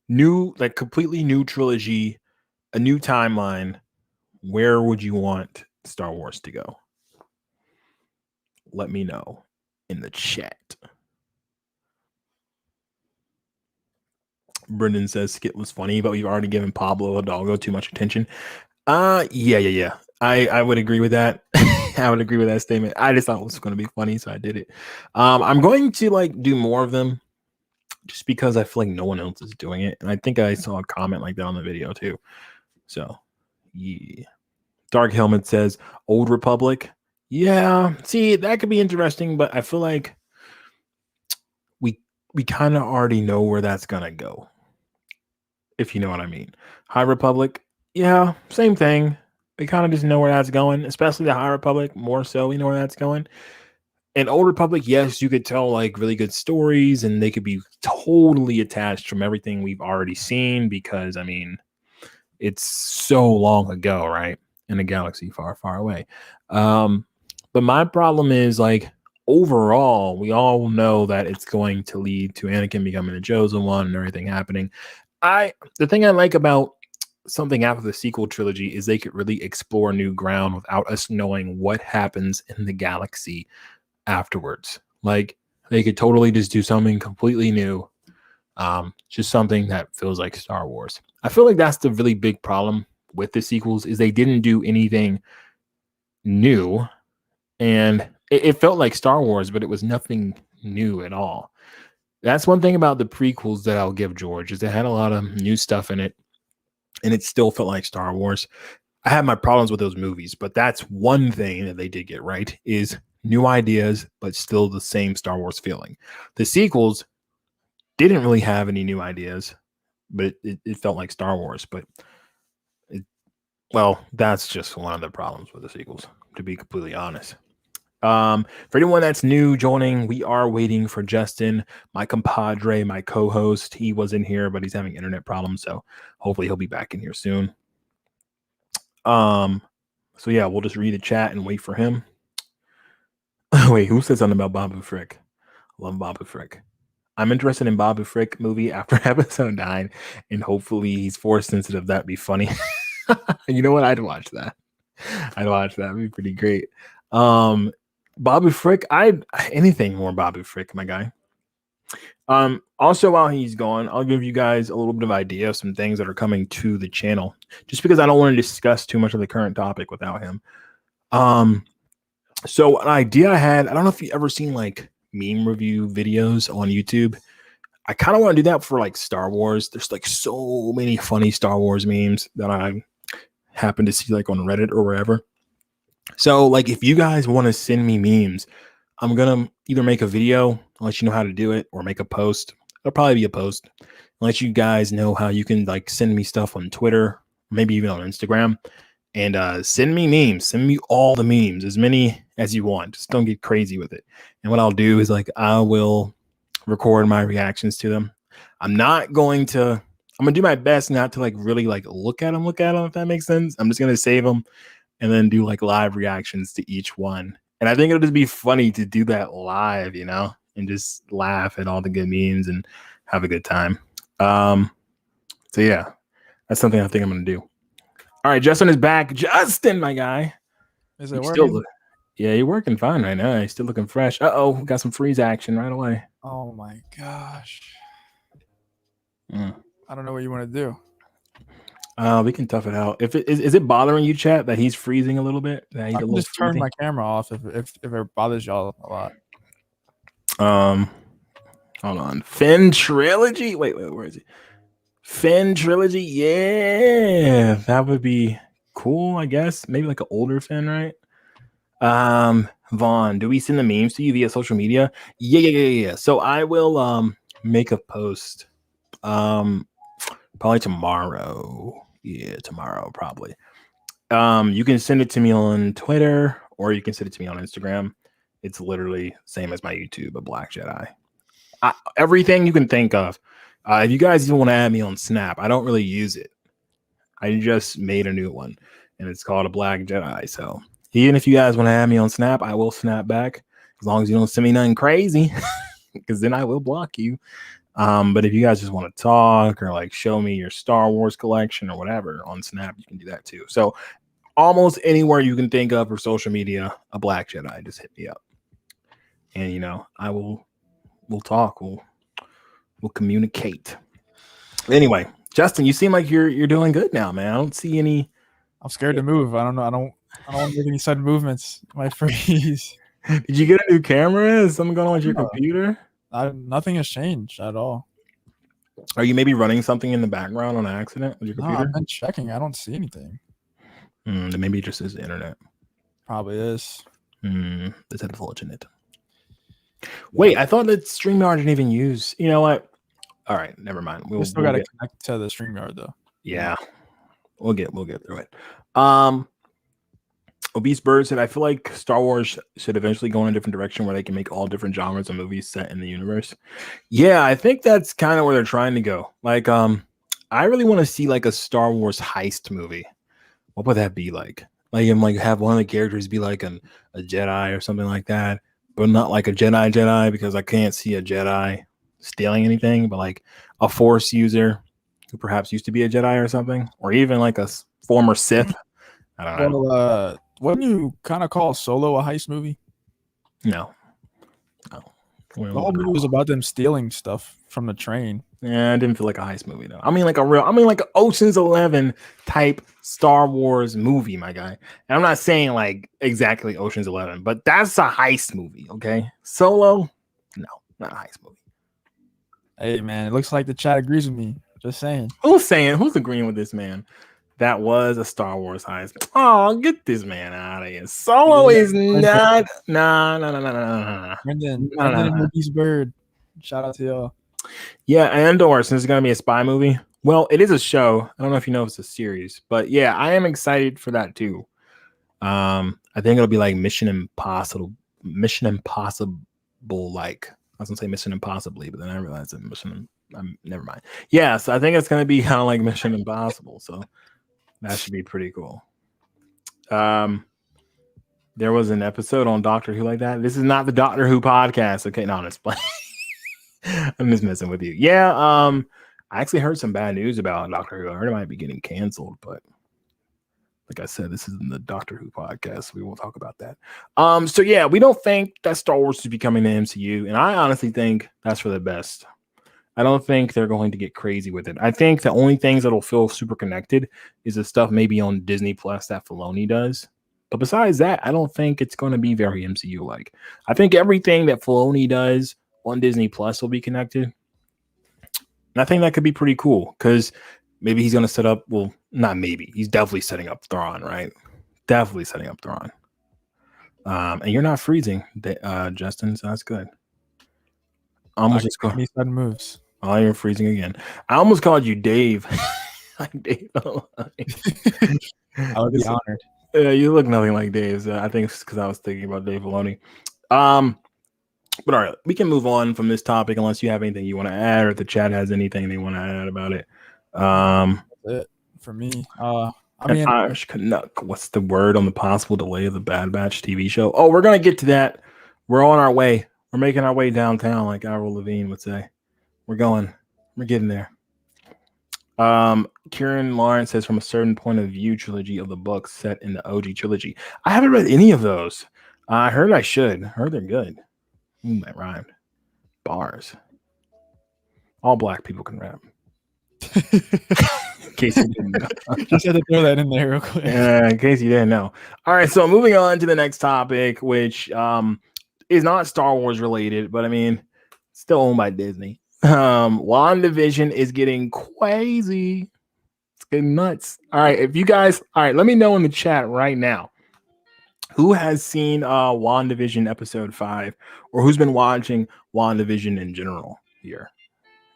Completely new trilogy, a new timeline. Where would you want Star Wars to go? Let me know in the chat. Brendan says skit was funny, but we've already given Pablo Hidalgo too much attention. Yeah. I would agree with that. I would agree with that statement. I just thought it was going to be funny, so I did it. I'm going to do more of them just because I feel like no one else is doing it. And I think I saw a comment like that on the video too. So yeah. Dark Helmet says Old Republic. Yeah, see, that could be interesting, but I feel like we kind of already know where that's gonna go. If you know what I mean. High Republic, yeah, same thing. We kind of just know where that's going, especially the High Republic, more so we know where that's going. And Old Republic, yes, you could tell really good stories and they could be totally attached from everything we've already seen because, it's so long ago, right? In a galaxy far, far away. But my problem is overall, we all know that it's going to lead to Anakin becoming the chosen one and everything happening. The thing I like about something after the sequel trilogy is they could really explore new ground without us knowing what happens in the galaxy afterwards. They could totally just do something completely new. Just something that feels like Star Wars. I feel like that's the really big problem with the sequels is they didn't do anything new. And it felt like Star Wars, but it was nothing new at all. That's one thing about the prequels that I'll give George is they had a lot of new stuff in it. And it still felt like Star Wars. I have my problems with those movies, but that's one thing that they did get right is new ideas, but still the same Star Wars feeling. The sequels didn't really have any new ideas, but it felt like Star Wars. But that's just one of the problems with the sequels, to be completely honest. For anyone that's new joining, we are waiting for Justin, my compadre, my co-host. He was in here, but he's having internet problems, so hopefully he'll be back in here soon. So yeah, we'll just read the chat and wait for him. Wait, who said something about Babu Frick? Love Babu Frick. I'm interested in Babu Frick movie after episode 9, and hopefully he's force sensitive. That'd be funny. You know what? I'd watch that. It'd be pretty great. Babu Frick, anything more Babu Frick, my guy. Also, while he's gone, I'll give you guys a little bit of idea of some things that are coming to the channel, just because I don't want to discuss too much of the current topic without him. So an idea I had, I don't know if you've ever seen meme review videos on YouTube. I kind of want to do that for Star Wars. There's so many funny Star Wars memes that I happen to see on Reddit or wherever. So if you guys want to send me memes, I'm gonna either make a video, I'll let you know how to do it, or make a post. It'll probably be a post. I'll let you guys know how you can send me stuff on Twitter, maybe even on Instagram, and send me memes. Send me all the memes, as many as you want. Just don't get crazy with it. And what I'll do is I will record my reactions to them. I'm gonna do my best not to really look at them, if that makes sense. I'm just gonna save them and then do live reactions to each one. And I think it'll just be funny to do that live, and and just laugh at all the good memes and have a good time. So yeah, that's something I think I'm gonna do. All right, Justin is back. Justin, my guy. Is it working? Yeah, you're working fine right now. You're still looking fresh. We got some freeze action right away. Oh my gosh. I don't know what you want to do. We can tough it out. If is it bothering you, chat, that he's freezing a little bit? That he's I can just turn my camera off if it bothers y'all a lot. Hold on. Finn Trilogy. Wait, where is he? Finn Trilogy. Yeah, that would be cool. I guess maybe like an older Finn, right? Vaughn, do we send the memes to you via social media? Yeah. So I will make a post probably tomorrow. Yeah, tomorrow probably. You can send it to me on Twitter or you can send it to me on Instagram. It's literally same as my YouTube, a Black Jedi. Everything you can think of. If you guys even want to add me on Snap, I don't really use it. I just made a new one and it's called a Black Jedi. So even if you guys want to add me on Snap, I will snap back as long as you don't send me nothing crazy, because then I will block you. But if you guys just want to talk or like show me your Star Wars collection or whatever on Snap, you can do that too. So almost anywhere you can think of for social media, a Black Jedi, just hit me up. And we'll talk. We'll communicate. Anyway, Justin, you seem like you're doing good now, man. I don't see any. I'm scared to move. I don't know. I don't want to make any sudden movements. My freeze. Did you get a new camera? Is something going on with your computer? Nothing has changed at all. Are you maybe running something in the background on accident with your computer? I've been checking. I don't see anything. Then maybe it just is the internet. Probably is. That's unfortunate. Wait, I thought that StreamYard didn't even use. You know what? All right, never mind. We still got to connect to the StreamYard though. Yeah, we'll get through it. Obese Bird said, I feel like Star Wars should eventually go in a different direction where they can make all different genres of movies set in the universe. Yeah, I think that's kind of where they're trying to go. Like, I really want to see like a Star Wars heist movie. What would that be like? Like, have one of the characters be like a Jedi or something like that, but not like a Jedi because I can't see a Jedi stealing anything, but like a Force user who perhaps used to be a Jedi or something, or even like a former Sith. I don't know. Well, wouldn't you kind of call Solo a heist movie? No. The whole movie was about them stealing stuff from the train. Yeah, it didn't feel like a heist movie though. I mean like an Ocean's 11 type Star Wars movie, my guy. And I'm not saying like exactly Ocean's 11, but that's a heist movie, okay? Solo, no, not a heist movie. Hey man, it looks like the chat agrees with me. Just saying. Who's agreeing with this man? That was a Star Wars heist. Oh, get this man out of here. Solo is not. Nah. Brendan, Bird. Shout out to y'all. Yeah, Andor, since it's going to be a spy movie. Well, it is a show. I don't know if you know if it's a series, but yeah, I am excited for that too. I think it'll be like Mission Impossible. Like I was gonna say Mission Impossibly, but then I realized that never mind. Yeah, so I think it's gonna be kind of like Mission Impossible. So that should be pretty cool. There was an episode on Doctor Who like that. This is not the Doctor Who podcast. Okay, no, I'm just playing. I'm just messing with you. Yeah, I actually heard some bad news about Doctor Who. I heard it might be getting canceled, but like I said, this isn't the Doctor Who podcast. We won't talk about that. So yeah, we don't think that Star Wars is becoming the MCU, and I honestly think that's for the best. I don't think they're going to get crazy with it. I think the only things that'll feel super connected is the stuff maybe on Disney Plus that Filoni does. But besides that, I don't think it's going to be very MCU-like. I think everything that Filoni does on Disney Plus will be connected. And I think that could be pretty cool because maybe he's going to set up, well, not maybe. He's definitely setting up Thrawn, right? Definitely setting up Thrawn. And you're not freezing, Justin, so that's good. Almost just called sudden moves. Oh, you're freezing again. I almost called you Dave. Like Dave. I would be honored. Yeah, you look nothing like Dave. So I think it's because I was thinking about Dave Filoni. But all right, we can move on from this topic unless you have anything you want to add or if the chat has anything they want to add about it. That's it for me. I mean, Irish Canuck. What's the word on the possible delay of the Bad Batch TV show? Oh, we're gonna get to that. We're on our way. We're making our way downtown, like Avril Lavigne would say. We're getting there. Kieran Lawrence says, from a certain point of view, trilogy of the books set in the OG trilogy. I haven't read any of those. I heard I should. Heard they're good. Ooh, that rhymed. Bars. All black people can rap. In case you didn't know. Just had to throw that in there real quick. In case you didn't know. All right, so moving on to the next topic, which is not Star Wars related, but I mean, still owned by Disney. WandaVision is getting KWAZY. It's getting nuts. All right, if you guys, all right, let me know in the chat right now who has seen WandaVision episode 5, or who's been watching WandaVision in general here.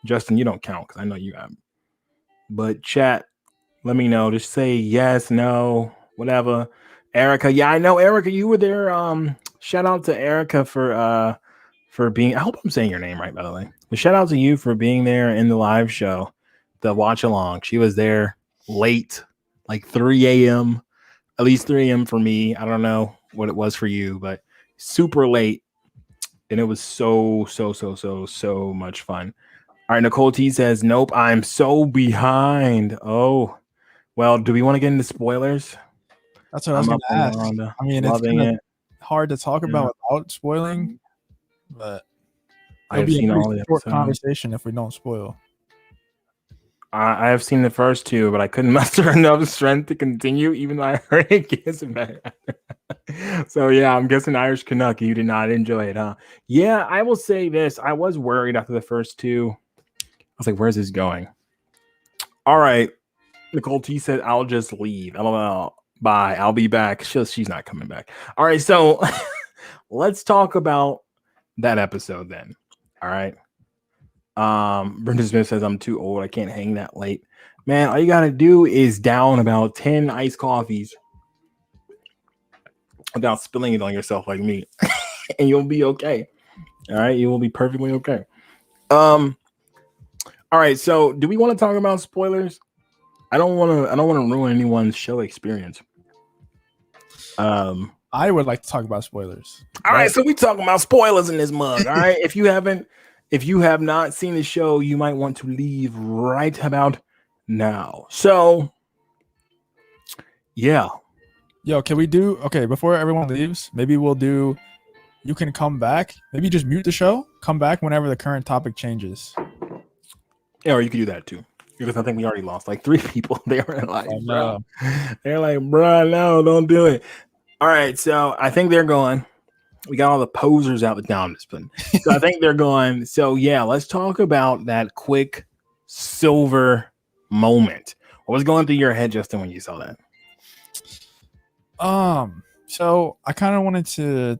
Justin, you don't count because I know you have. But chat, let me know. Just say yes, no, whatever. Erica, yeah, I know, Erica, you were there. Shout out to Erica for being. I hope I'm saying your name right, by the way. But shout out to you for being there in the live show, the watch along. She was there late, like 3 a.m. At least 3 a.m. for me. I don't know what it was for you, but super late, and it was so much fun. All right, Nicole T says, nope, I'm so behind. Oh, well, do we want to get into spoilers? That's what I was going to ask. I mean, it's kind of hard to talk about without spoiling, but it'll be a pretty short conversation if we don't spoil. I have seen the first 2, but I couldn't muster enough strength to continue, even though I heard it gets better. So, yeah, I'm guessing Irish Canuck, you did not enjoy it, huh? Yeah, I will say this. I was worried after the first 2. I was like, where's this going? All right. Nicole T said, I'll just leave. LOL. Bye. I'll be back. She's not coming back. All right. So let's talk about that episode then. All right. Brenda Smith says, I'm too old. I can't hang that late. Man, all you got to do is down about 10 iced coffees without spilling it on yourself like me. And you'll be okay. All right. You will be perfectly okay. All right, so do we want to talk about spoilers? I don't want to ruin anyone's show experience. I would like to talk about spoilers. All right, so we talking about spoilers in this mug. All right, if you have not seen the show, you might want to leave right about now. So, yeah. Yo, can we do before everyone leaves? Maybe we'll do. You can come back. Maybe just mute the show. Come back whenever the current topic changes. Yeah, or you could do that too. Because I think we already lost like 3 people. They were like, bro. They're like, bro, no, don't do it. All right, so I think they're going. We got all the posers out the down discipline. So I think they're going. So yeah, let's talk about that Quicksilver moment. What was going through your head, Justin, when you saw that? So I kind of wanted to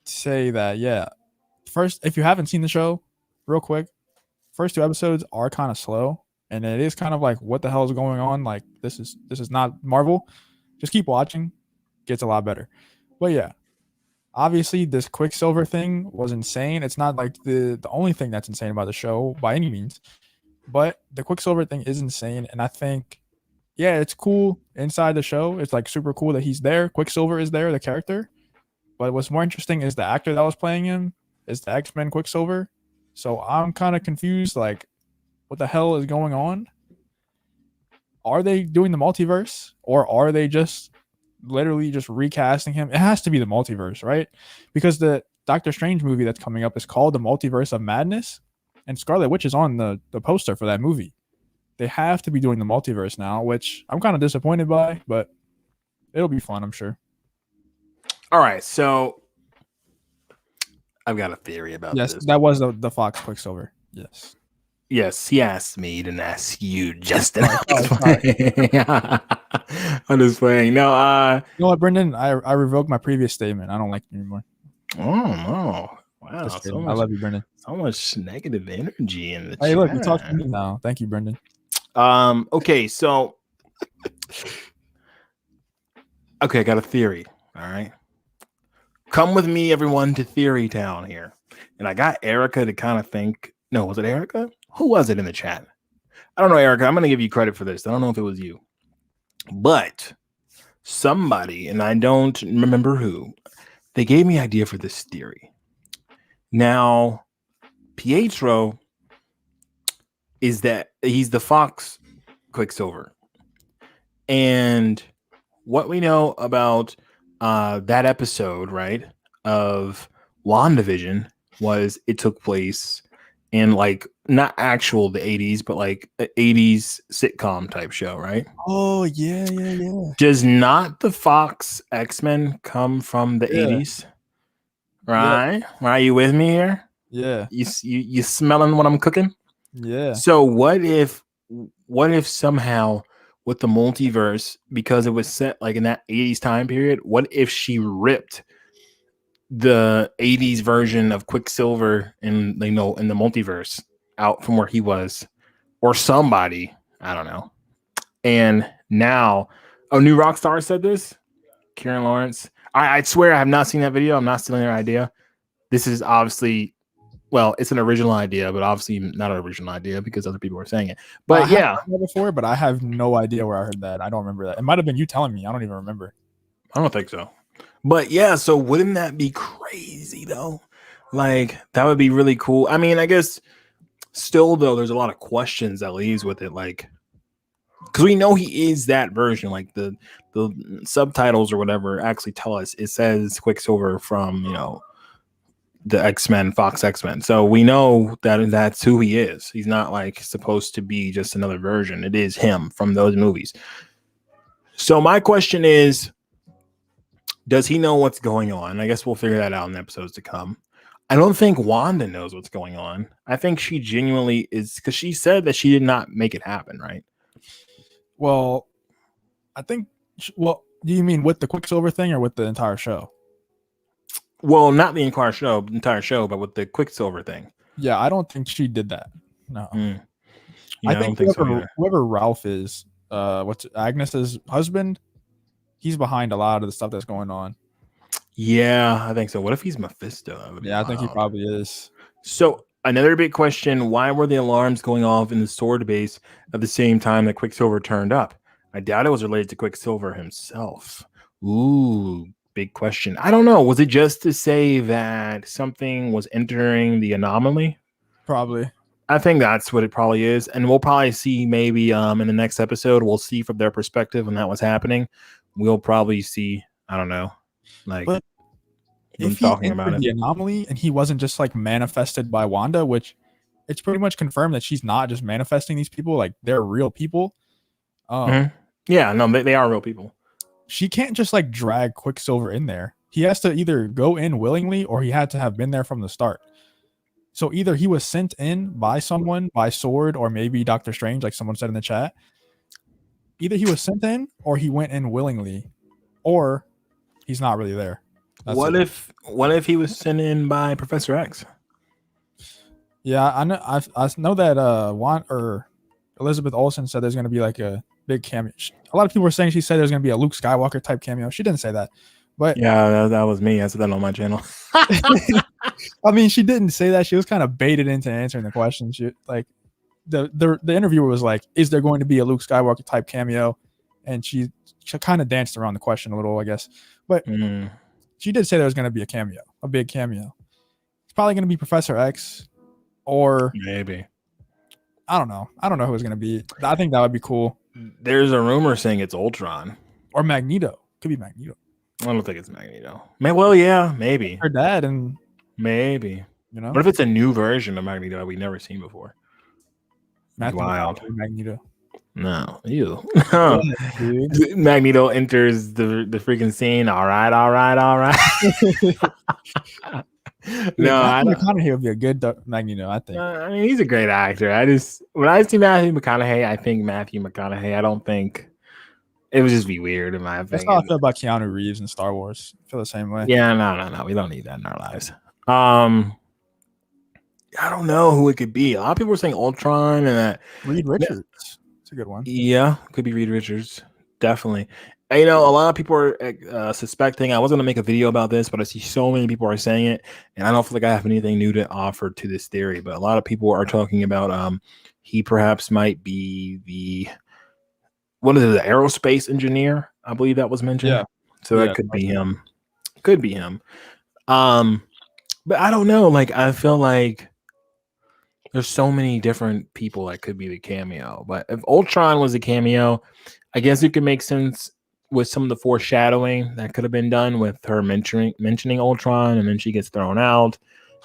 say that, yeah. First, if you haven't seen the show, real quick. First 2 episodes are kind of slow, and it is kind of like, what the hell is going on? Like, this is not Marvel. Just keep watching. Gets a lot better. But yeah, obviously this Quicksilver thing was insane. It's not like the only thing that's insane about the show by any means, but the Quicksilver thing is insane. And I think, yeah, it's cool inside the show. It's like super cool that he's there. Quicksilver is there, the character. But what's more interesting is the actor that was playing him is the X-Men Quicksilver. So I'm kind of confused, like, what the hell is going on? Are they doing the multiverse, or are they just literally just recasting him? It has to be the multiverse, right? Because the Doctor Strange movie that's coming up is called The Multiverse of Madness, and Scarlet Witch is on the poster for that movie. They have to be doing the multiverse now, which I'm kind of disappointed by, but it'll be fun, I'm sure. All right, so I've got a theory about this. Yes, that was the Fox Quicksilver. Yes. Yes, he asked me to ask you, Justin. I'm just playing. No, you know what, Brendan? I revoked my previous statement. I don't like you anymore. Oh no! Wow, so much, I love you, Brendan. So much negative energy in the chat. Hey, look, you talk to me now. Thank you, Brendan. Okay, so I got a theory. All right. Come with me, everyone, to Theory Town here. And I got Erica to kind of think. No, was it Erica? Who was it in the chat? I don't know, Erica. I'm going to give you credit for this. I don't know if it was you. But somebody, and I don't remember who, they gave me an idea for this theory. Now, Pietro he's the Fox Quicksilver. And what we know about that episode, right, of WandaVision was it took place in like not actual the 80s, but like an 80s sitcom type show, right? Oh yeah. Does not the Fox X-Men come from the 80s? Right? Are you with me here? Yeah. You smelling what I'm cooking? Yeah. So what if somehow with the multiverse, because it was set like in that 80s time period, what if she ripped the 80s version of Quicksilver in in the multiverse out from where he was, or somebody, I don't know. And now a new rock star said this, Karen Lawrence. I swear I have not seen that video. I'm not stealing their idea. This is obviously, well, it's an original idea, but obviously not an original idea because other people were saying it. But I have heard that before, but I have no idea where I heard that. I don't remember that. It might have been you telling me. I don't even remember. I don't think so. But yeah, so wouldn't that be crazy though? Like that would be really cool. I mean, I guess still though, there's a lot of questions that leaves with it, like because we know he is that version. Like the subtitles or whatever actually tell us it says Quicksilver from the X-Men, Fox X-Men. So we know that that's who he is. He's not like supposed to be just another version. It is him from those movies. So my question is, does he know what's going on? I guess we'll figure that out in the episodes to come. I don't think Wanda knows what's going on. I think she genuinely is, because she said that she did not make it happen, right? Well, I think. Well, do you mean with the Quicksilver thing or with the entire show? Well, not the entire show, but with the Quicksilver thing. Yeah, I don't think she did that. No. Yeah, I think whoever Ralph is, what's Agnes's husband, he's behind a lot of the stuff that's going on. Yeah, I think so. What if he's Mephisto? Yeah, I think he probably is. So another big question, why were the alarms going off in the sword base at the same time that Quicksilver turned up? I doubt it was related to Quicksilver himself. Ooh, big question. I don't know. Was it just to say that something was entering the anomaly? Probably. I think that's what it probably is. And we'll probably see maybe in the next episode, we'll see from their perspective when that was happening. We'll probably see, I don't know, like but if he entered the anomaly and he wasn't just like manifested by Wanda, which it's pretty much confirmed that she's not just manifesting these people, like they're real people. Yeah, no, they are real people. She can't just like drag Quicksilver in there. He has to either go in willingly or he had to have been there from the start. So either he was sent in by someone, by Sword, or maybe Doctor Strange, like someone said in the chat. Either he was sent in or he went in willingly, or he's not really there. What if he was sent in by Professor X? Yeah, I know that Elizabeth Olsen said there's going to be like a big cameo. A lot of people were saying she said there's going to be a Luke Skywalker type cameo. She didn't say that, but yeah, that was me. I said that on my channel. I mean, she didn't say that. She was kind of baited into answering the question. She like the interviewer was like, "Is there going to be a Luke Skywalker type cameo?" And she kind of danced around the question a little, I guess, but she did say there was going to be a cameo, a big cameo. It's probably going to be Professor X, or maybe I don't know. I don't know who it's going to be. I think that would be cool. There's a rumor saying it's Ultron or Magneto. Could be Magneto. I don't think it's Magneto. Well, yeah, maybe her dad, and maybe What if it's a new version of Magneto that we've never seen before? Wild. Magneto. No, you. Magneto enters the freaking scene. All right. No, Matthew McConaughey would be a good Magneto, I think. I mean, he's a great actor. When I see Matthew McConaughey, I think Matthew McConaughey. I don't think it would just be weird in my opinion. That's how I feel about Keanu Reeves in Star Wars. I feel the same way. Yeah, no. We don't need that in our lives. I don't know who it could be. A lot of people were saying Ultron and that. Reed Richards. It's a good one. Yeah, could be Reed Richards. Definitely. And, a lot of people are suspecting. I was going to make a video about this, but I see so many people are saying it, and I don't feel like I have anything new to offer to this theory. But a lot of people are talking about he perhaps might be the aerospace engineer. I believe that was mentioned. Yeah. So that could be him. Could be him. But I don't know. Like, I feel like there's so many different people that could be the cameo. But if Ultron was a cameo, I guess it could make sense with some of the foreshadowing that could have been done with her mentioning Ultron, and then she gets thrown out.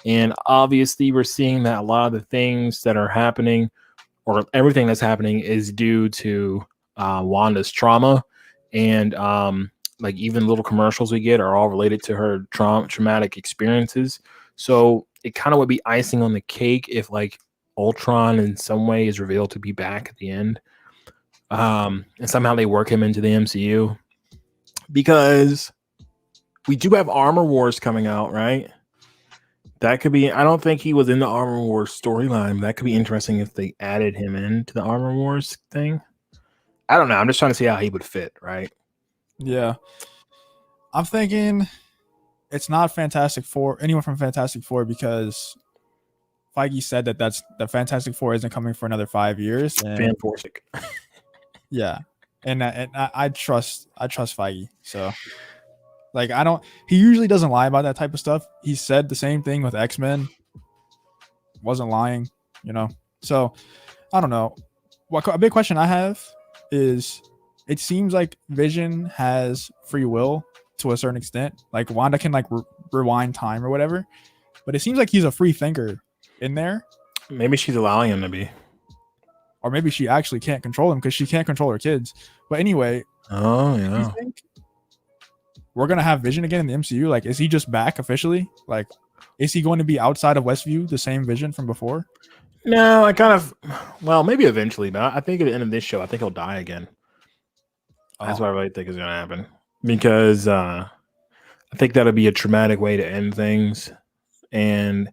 And obviously, we're seeing that a lot of the things that are happening, or everything that's happening, is due to Wanda's trauma. And like even little commercials we get are all related to her traumatic experiences. So it kind of would be icing on the cake if like Ultron in some way is revealed to be back at the end. And somehow they work him into the MCU, because we do have Armor Wars coming out, right? That could be. I don't think he was in the Armor Wars storyline. That could be interesting if they added him into the Armor Wars thing. I don't know. I'm just trying to see how he would fit, right? Yeah. I'm thinking it's not Fantastic Four, anyone from Fantastic Four, because Feige said that the Fantastic Four isn't coming for another 5 years. And Fantastic. yeah. And I trust Feige. So like he usually doesn't lie about that type of stuff. He said the same thing with X-Men. Wasn't lying, So I don't know. A big question I have is, it seems like Vision has free will to a certain extent. Like Wanda can like rewind time or whatever, but it seems like he's a free thinker in there. Maybe she's allowing him to be. Or maybe she actually can't control him because she can't control her kids. But anyway, oh yeah, you think we're gonna have Vision again in the MCU? Like, is he just back officially? Like, is he going to be outside of Westview, the same Vision from before? No, maybe eventually, but I think at the end of this show, I think he'll die again. That's what I really think is going to happen, because I think that'll be a traumatic way to end things. And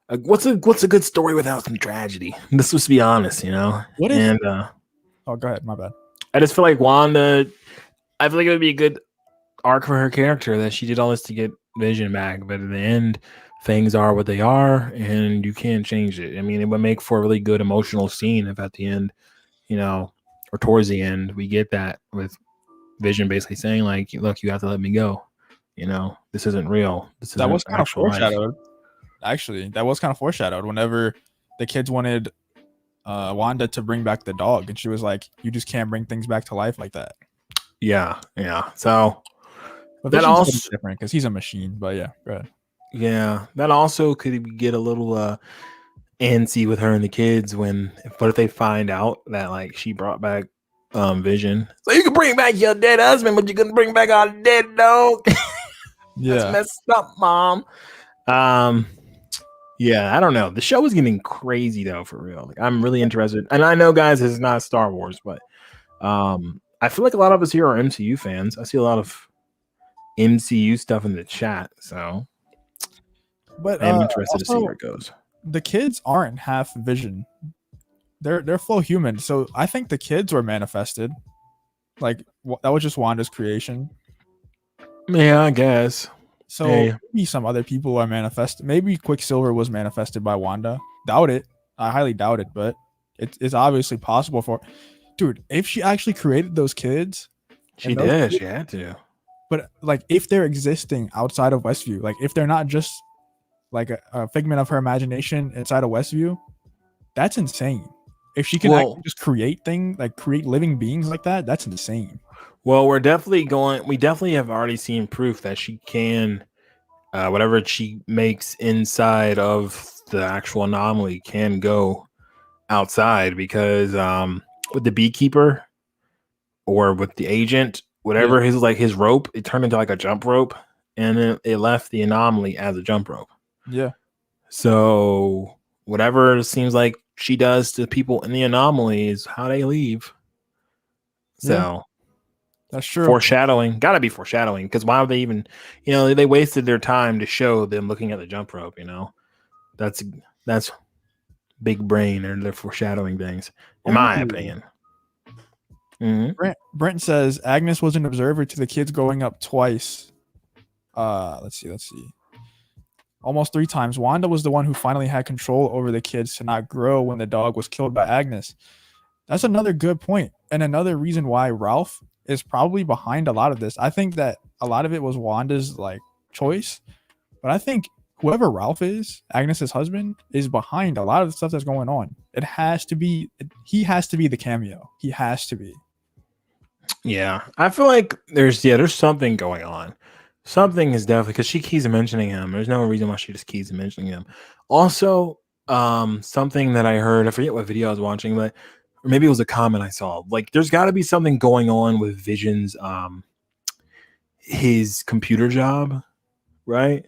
what's a good story without some tragedy? Let's be honest, What if? And go ahead. My bad. I just feel like Wanda. I feel like it would be a good arc for her character, that she did all this to get Vision back, but at the end, things are what they are, and you can't change it. I mean, it would make for a really good emotional scene if at the end, or towards the end, we get that with Vision basically saying like, "Look, you have to let me go. This isn't real. That was kind of foreshadowed. Actually, that was kind of foreshadowed whenever the kids wanted Wanda to bring back the dog, and she was like, "You just can't bring things back to life like that." Yeah. So but that also different because he's a machine. But yeah, go ahead. Yeah, that also could get a little antsy with her and the kids what if they find out that like she brought back Vision. So you can bring back your dead husband, but you couldn't bring back our dead dog. Yeah. That's messed up, Mom. Yeah, I don't know. The show is getting crazy though, for real. Like, I'm really interested. And I know, guys, it's not Star Wars, but I feel like a lot of us here are MCU fans. I see a lot of MCU stuff in the chat, so but I'm interested to see where it goes. The kids aren't half Vision. They're full human. So I think the kids were manifested. Like that was just Wanda's creation. Yeah, I guess. So maybe some other people are manifested. Maybe Quicksilver was manifested by Wanda. Doubt it. I highly doubt it, but it's obviously possible for. Dude, if she actually created those kids, she did. She had to. But like, if they're existing outside of Westview, like if they're not just like a figment of her imagination inside of Westview, that's insane. If she can actually just create living beings like that, that's insane. Well, we definitely have already seen proof that she can, whatever she makes inside of the actual anomaly can go outside, because with the beekeeper or with the agent, whatever his rope, it turned into like a jump rope, and then it left the anomaly as a jump rope. Yeah. So whatever it seems like she does to people in the anomaly is how they leave. So that's true. Foreshadowing, gotta be foreshadowing, because why would they even, they wasted their time to show them looking at the jump rope. That's big brain, or they're foreshadowing things, in my opinion. Mm-hmm. Brent says Agnes was an observer to the kids growing up twice. Let's see. Almost 3 times. Wanda was the one who finally had control over the kids to not grow when the dog was killed by Agnes. That's another good point, and another reason why Ralph is probably behind a lot of this. I think that a lot of it was Wanda's like choice, but I think whoever Ralph is, Agnes's husband, is behind a lot of the stuff that's going on. It has to be. He has to be the cameo. He has to be. Yeah, I feel like there's something going on. Something is definitely because she keeps mentioning him. There's no reason why she just keeps mentioning him. Also, something that I heard, I forget what video I was watching, but or maybe it was a comment I saw. Like, there's got to be something going on with Vision's his computer job, right?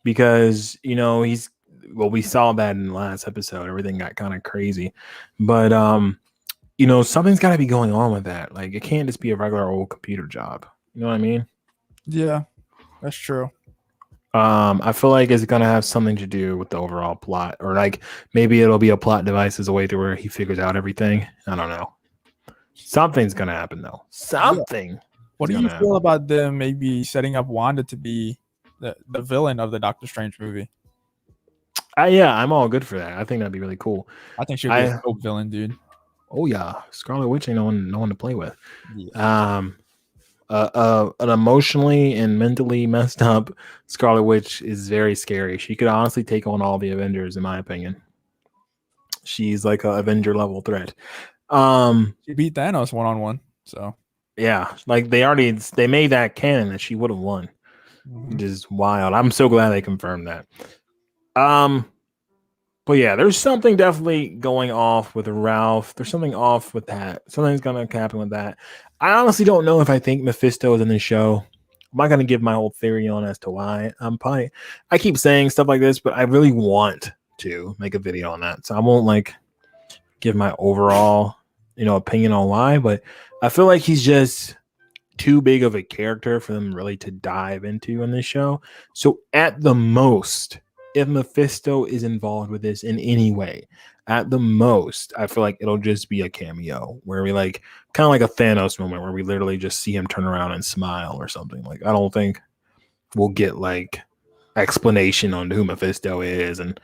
Because we saw that in the last episode. Everything got kind of crazy, but something's got to be going on with that. Like, it can't just be a regular old computer job. You know what I mean? Yeah, that's true. I feel like it's gonna have something to do with the overall plot, or like maybe it'll be a plot device as a way to where he figures out everything. I don't know. Something's gonna happen though. Something. Yeah. What do you feel about them maybe setting up Wanda to be the villain of the Doctor Strange movie? Yeah, I'm all good for that. I think that'd be really cool. I think she'll be a dope villain, dude. Oh yeah, Scarlet Witch ain't no one to play with. Yeah. An emotionally and mentally messed up Scarlet Witch is very scary. She could honestly take on all the Avengers, in my opinion. She's like a Avenger level threat. She beat Thanos 1-on-1, so yeah, like they made that canon that she would have won, which is wild. I'm so glad they confirmed that. But yeah, there's something definitely going off with Ralph. There's something off with that. Something's gonna happen with that. I honestly don't know if I think Mephisto is in the show. I'm not gonna give my whole theory on as to why. I keep saying stuff like this, but I really want to make a video on that. So I won't like give my overall, opinion on why, but I feel like he's just too big of a character for them really to dive into in this show. So at the most, if Mephisto is involved with this in any way, at the most, I feel like it'll just be a cameo where we like kind of like a Thanos moment where we literally just see him turn around and smile or something. Like, I don't think we'll get like explanation on who Mephisto is. And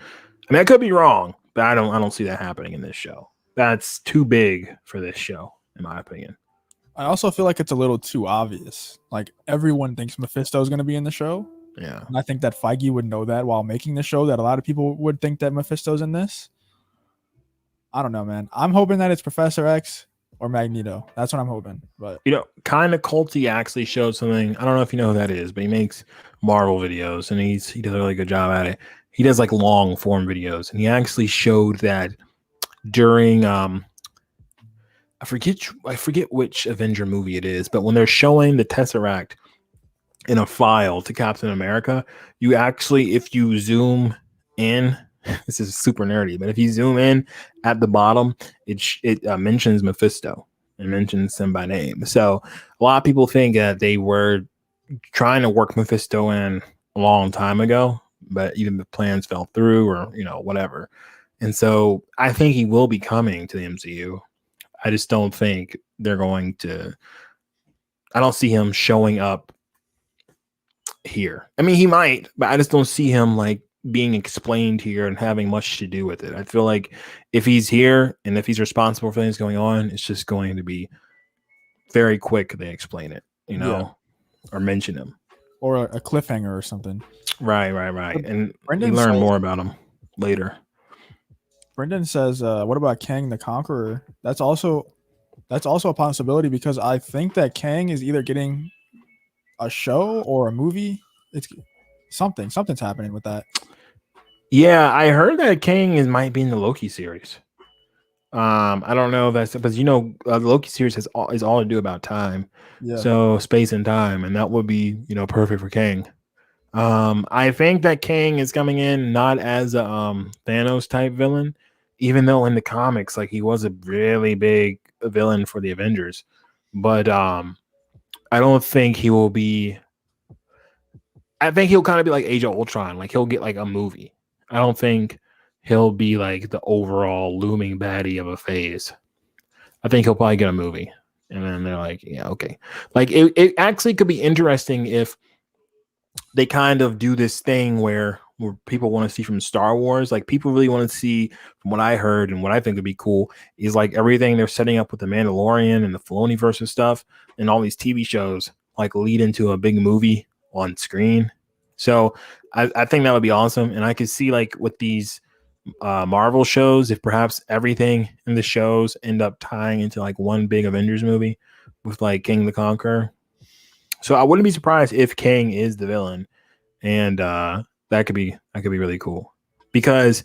I mean, I could be wrong, but I don't see that happening in this show. That's too big for this show, in my opinion. I also feel like it's a little too obvious. Like, everyone thinks Mephisto is going to be in the show. Yeah. And I think that Feige would know that while making the show, that a lot of people would think that Mephisto's in this. I don't know, man. I'm hoping that it's Professor X or Magneto. That's what I'm hoping. But kind of culty actually showed something. I don't know if you know who that is, but he makes Marvel videos and he does a really good job at it. He does like long form videos, and he actually showed that during I forget which Avenger movie it is, but when they're showing the Tesseract in a file to Captain America, you actually, if you zoom in, this is super nerdy, but if you zoom in at the bottom, it mentions Mephisto and mentions him by name. So a lot of people think that they were trying to work Mephisto in a long time ago, but either the plans fell through or whatever. And so I think he will be coming to the MCU. I just don't think they're going to. I don't see him showing up here. I mean, he might, but I just don't see him like being explained here and having much to do with it. I feel like if he's here and if he's responsible for things going on, it's just going to be very quick. They explain it, or mention him, or a cliffhanger or something. Right. And we learn more about him later. Brendan says, what about Kang the Conqueror? That's also a possibility, because I think that Kang is either getting a show or a movie. It's something's happening with that. Yeah, I heard that Kang might be in the Loki series. I don't know if that's because the Loki series is all to do about time. Yeah. So space and time, and that would be perfect for Kang. I think that Kang is coming in not as a Thanos type villain, even though in the comics, like, he was a really big villain for the Avengers. But I don't think he will be. I think he'll kind of be like Age of Ultron. Like, he'll get like a movie. I don't think he'll be like the overall looming baddie of a phase. I think he'll probably get a movie. And then they're like, yeah, okay. Like, it actually could be interesting if they kind of do this thing where people want to see from Star Wars. Like, people really want to see, from what I heard and what I think would be cool, is like everything they're setting up with the Mandalorian and the Filoni versus stuff and all these TV shows like lead into a big movie on screen. So I think that would be awesome. And I could see like with these Marvel shows, if perhaps everything in the shows end up tying into like one big Avengers movie with like King the Conqueror. So I wouldn't be surprised if King is the villain, and that could be really cool, because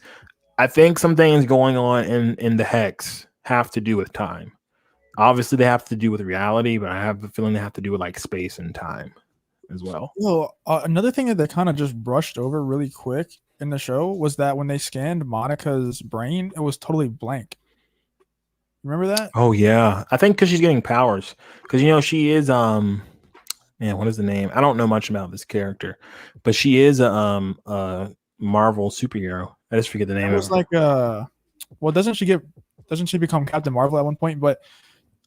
I think some things going on in the Hex have to do with time. Obviously, they have to do with reality, but I have a feeling they have to do with like space and time as well. Well, another thing that they kind of just brushed over really quick in the show was that when they scanned Monica's brain, it was totally blank. Remember that? Oh yeah, I think because she's getting powers. Because she is man, what is the name? I don't know much about this character, but she is a Marvel superhero. I just forget the name. It was like well, doesn't she become Captain Marvel at one point? But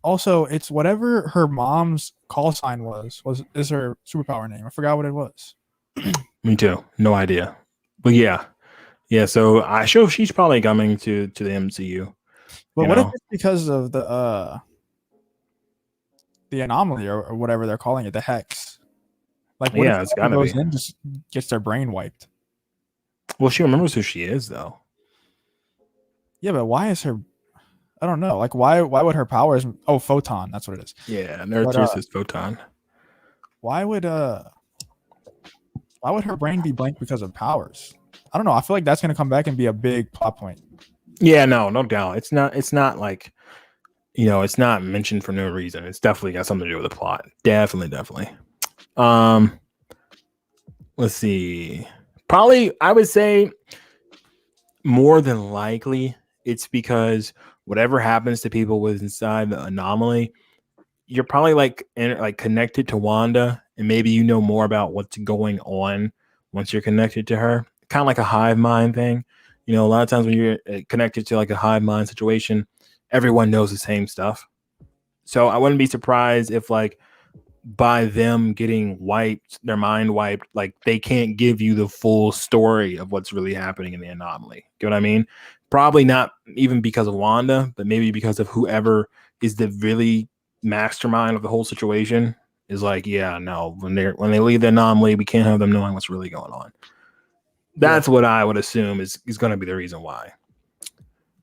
also, it's whatever her mom's call sign is her superpower name. I forgot what it was. Me too. No idea. But yeah. So I show she's probably coming to the MCU. But what if it's because of the anomaly or whatever they're calling it, the Hex? Like, what if it's gotta goes be. in, just gets their brain wiped? Well, she remembers who she is, though. Yeah, but why is her? I don't know. Like, why would her powers? Oh, photon. That's what it is. Yeah, there's this photon. Why would her brain be blank because of powers? I don't know. I feel like that's gonna come back and be a big plot point. Yeah, no doubt. It's not like, it's not mentioned for no reason. It's definitely got something to do with the plot. Definitely. Let's see. Probably, I would say more than likely it's because whatever happens to people with inside the anomaly, you're probably like connected to Wanda, and maybe more about what's going on once you're connected to her. Kind of like a hive mind thing. A lot of times when you're connected to like a hive mind situation, everyone knows the same stuff. So I wouldn't be surprised if like by them getting their mind wiped, like they can't give you the full story of what's really happening in the anomaly. Get what I mean? Probably not even because of Wanda, but maybe because of whoever is the really mastermind of the whole situation is like, yeah, no, when they leave the anomaly, we can't have them knowing what's really going on. That's what I would assume is going to be the reason why.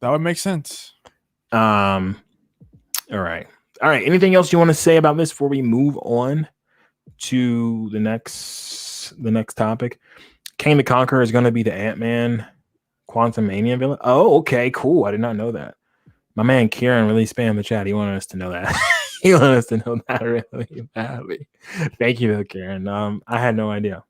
That would make sense. All right. Anything else you want to say about this before we move on to the next topic? King the Conqueror is going to be the Ant-Man Quantum Mania villain. Oh, okay, cool. I did not know that. My man Kieran really spammed the chat. He wanted us to know that. He wanted us to know that really badly. Thank you, Kieran. I had no idea.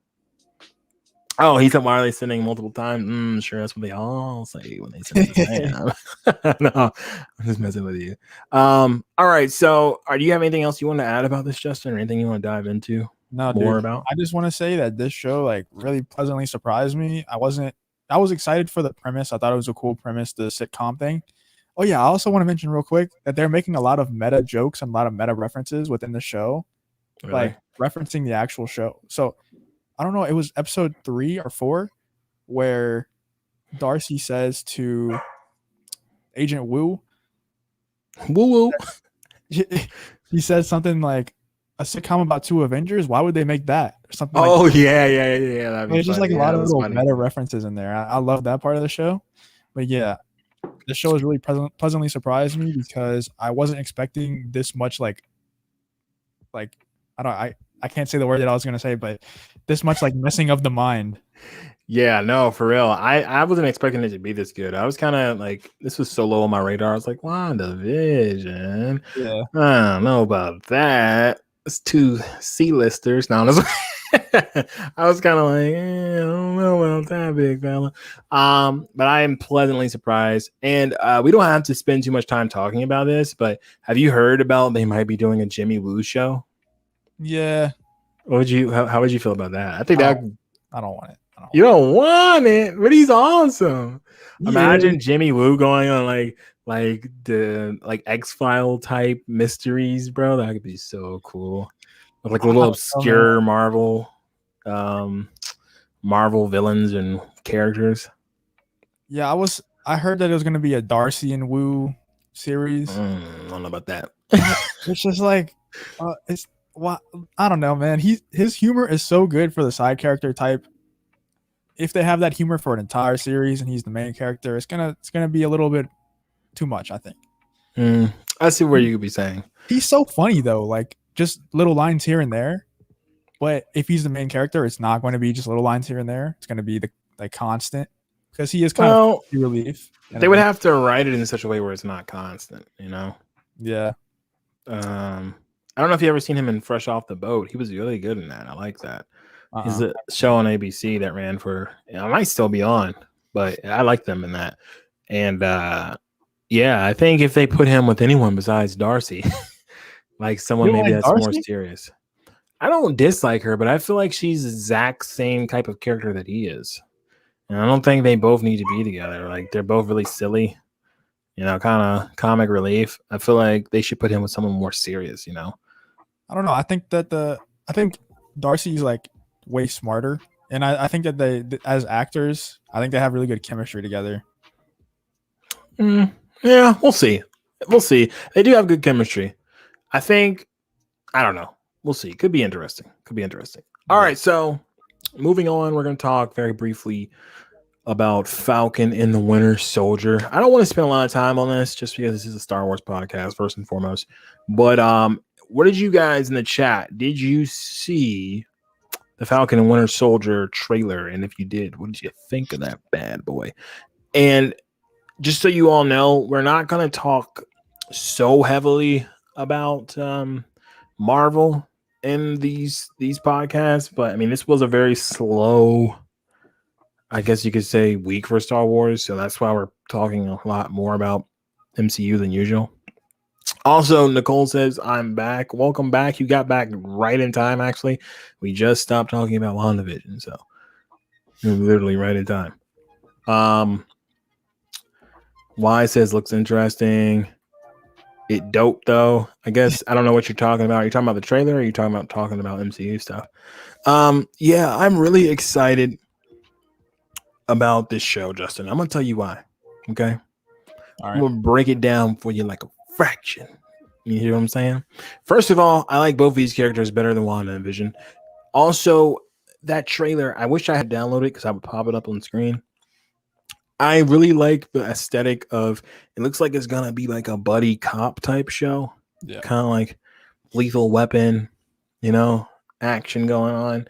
Oh, he said, why are they sending multiple times? Sure, that's what they all say when they send it. No, I'm just messing with you. All right, so do you have anything else you want to add about this, Justin, or anything you want to dive into about? I just want to say that this show like really pleasantly surprised me. I was excited for the premise. I thought it was a cool premise, the sitcom thing. Oh yeah, I also want to mention real quick that they're making a lot of meta jokes and a lot of meta references within the show, really? Like referencing the actual show. So I don't know, it was episode 3 or 4 where Darcy says to Agent Woo, he says something like, a sitcom about 2 Avengers, why would they make that? Or something yeah. There's just like a lot of little meta references in there. I love that part of the show. But yeah, the show has really pleasantly surprised me because I wasn't expecting this much like I can't say the word that I was going to say, but this much like messing of the mind. Yeah, no, for real. I wasn't expecting it to be this good. I was kind of like, this was so low on my radar. I was like, WandaVision. Yeah. I don't know about that. It's 2 C-listers. Now, I was kind of like, I don't know about that, big fella. But I am pleasantly surprised. And we don't have to spend too much time talking about this, but have you heard about they might be doing a Jimmy Woo show? Yeah. How would you feel about that? I think I don't want it. You don't want it, but he's awesome. Yeah. Imagine Jimmy Woo going on like the X-File type mysteries, bro. That could be so cool. Like little obscure Marvel villains and characters. Yeah, I heard that it was gonna be a Darcy and Woo series. I don't know about that. It's just like I don't know, man. His humor is so good for the side character type if they have that humor for an entire series and he's the main character, it's gonna be a little bit too much, I think. I see where you could be saying. He's so funny though, like just little lines here and there. But if he's the main character, it's not going to be just little lines here and there. It's going to be the like constant, because he is kind of relief. They would have to write it in such a way where it's not constant, you know? Yeah. I don't know if you ever seen him in Fresh Off the Boat. He was really good in that. I like that. He's a show on ABC that ran for, it might still be on, but I like them in that. And yeah, I think if they put him with anyone besides Darcy, like someone maybe that's more serious. I don't dislike her, but I feel like she's the exact same type of character that he is. And I don't think they both need to be together. Like, they're both really silly, you know, kind of comic relief. I feel like they should put him with someone more serious, you know? I don't know. I think Darcy's like way smarter. And I think that they, as actors, I think they have really good chemistry together. Yeah, we'll see. We'll see. They do have good chemistry. I don't know. We'll see. Could be interesting. All right. So moving on, we're going to talk very briefly about Falcon and the Winter Soldier. I don't want to spend a lot of time on this just because this is a Star Wars podcast, first and foremost. But what did you guys in the chat? Did you see the Falcon and Winter Soldier trailer? And if you did, what did you think of that bad boy? And just so you all know, we're not going to talk so heavily about Marvel in these podcasts, but I mean, this was a very slow, I guess you could say, week for Star Wars, so that's why we're talking a lot more about MCU than usual. Also, Nicole says, I'm back. Welcome back. You got back right in time, actually. We just stopped talking about WandaVision, so you're literally right in time. Y says, looks interesting. It dope though. I guess I don't know what you're talking about. Are you talking about the trailer, or are you talking about MCU stuff? Yeah, I'm really excited about this show, Justin. I'm gonna tell you why. Okay. All right. I'm gonna break it down for you like a fraction. You hear what I'm saying? First of all, I like both these characters better than WandaVision. Also, that trailer, I wish I had downloaded it because I would pop it up on the screen. I really like the aesthetic of, it looks like it's gonna be like a buddy cop type show. Yeah. Kind of like Lethal Weapon, you know, action going on.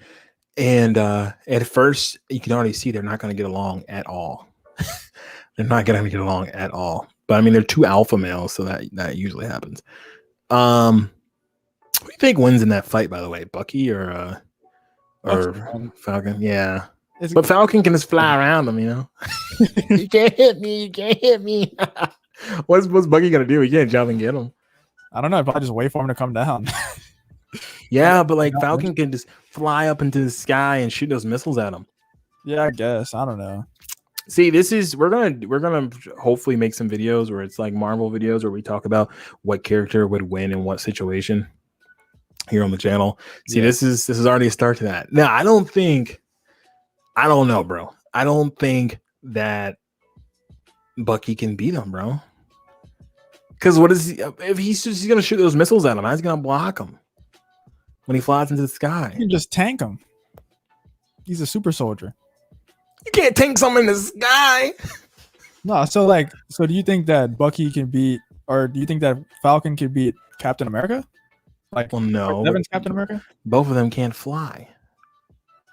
And at first you can already see they're not gonna get along at all. They're not gonna get along at all. But I mean, they're two alpha males, so that usually happens. Who do you think wins in that fight, by the way? Bucky or Falcon? Yeah. But Falcon can just fly around them, you know. You can't hit me. What's Bucky gonna do? He can't jump and get him. I don't know. Probably just wait for him to come down. Yeah, but like Falcon can just fly up into the sky and shoot those missiles at him. Yeah, I guess. I don't know. See, we're gonna hopefully make some videos where it's like Marvel videos where we talk about what character would win in what situation here on the channel. See, this is already a start to that. Now, I don't know, bro. I don't think that Bucky can beat him, bro. Because what is he? If he's gonna shoot those missiles at him, how's he gonna block him when he flies into the sky? You can just tank him. He's a super soldier. You can't tank someone in the sky. No, so do you think that Bucky can beat, or do you think that Falcon can beat Captain America? Like, well, no. Evan's Captain America? Both of them can't fly.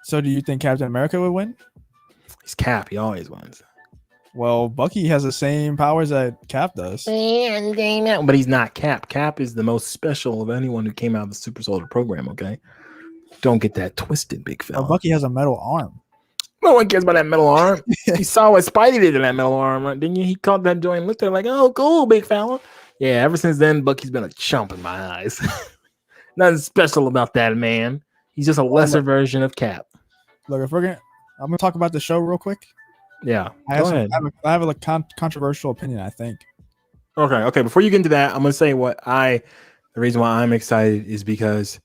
So do you think Captain America would win? He's Cap. He always wins. Well, Bucky has the same powers that Cap does. But he's not Cap. Cap is the most special of anyone who came out of the Super Soldier program, okay? Don't get that twisted, big fella. Well, Bucky has a metal arm. No one cares about that metal arm. You saw what Spidey did to that metal arm, right? Didn't you? He caught that joint and looked at it like, oh, cool, big fella. Yeah, ever since then, Bucky's been a chump in my eyes. Nothing special about that man. He's just a lesser version of Cap. Look, I'm gonna talk about the show real quick. Yeah, I have a controversial opinion, I think. Okay. Before you get into that, I'm gonna say the reason why I'm excited is because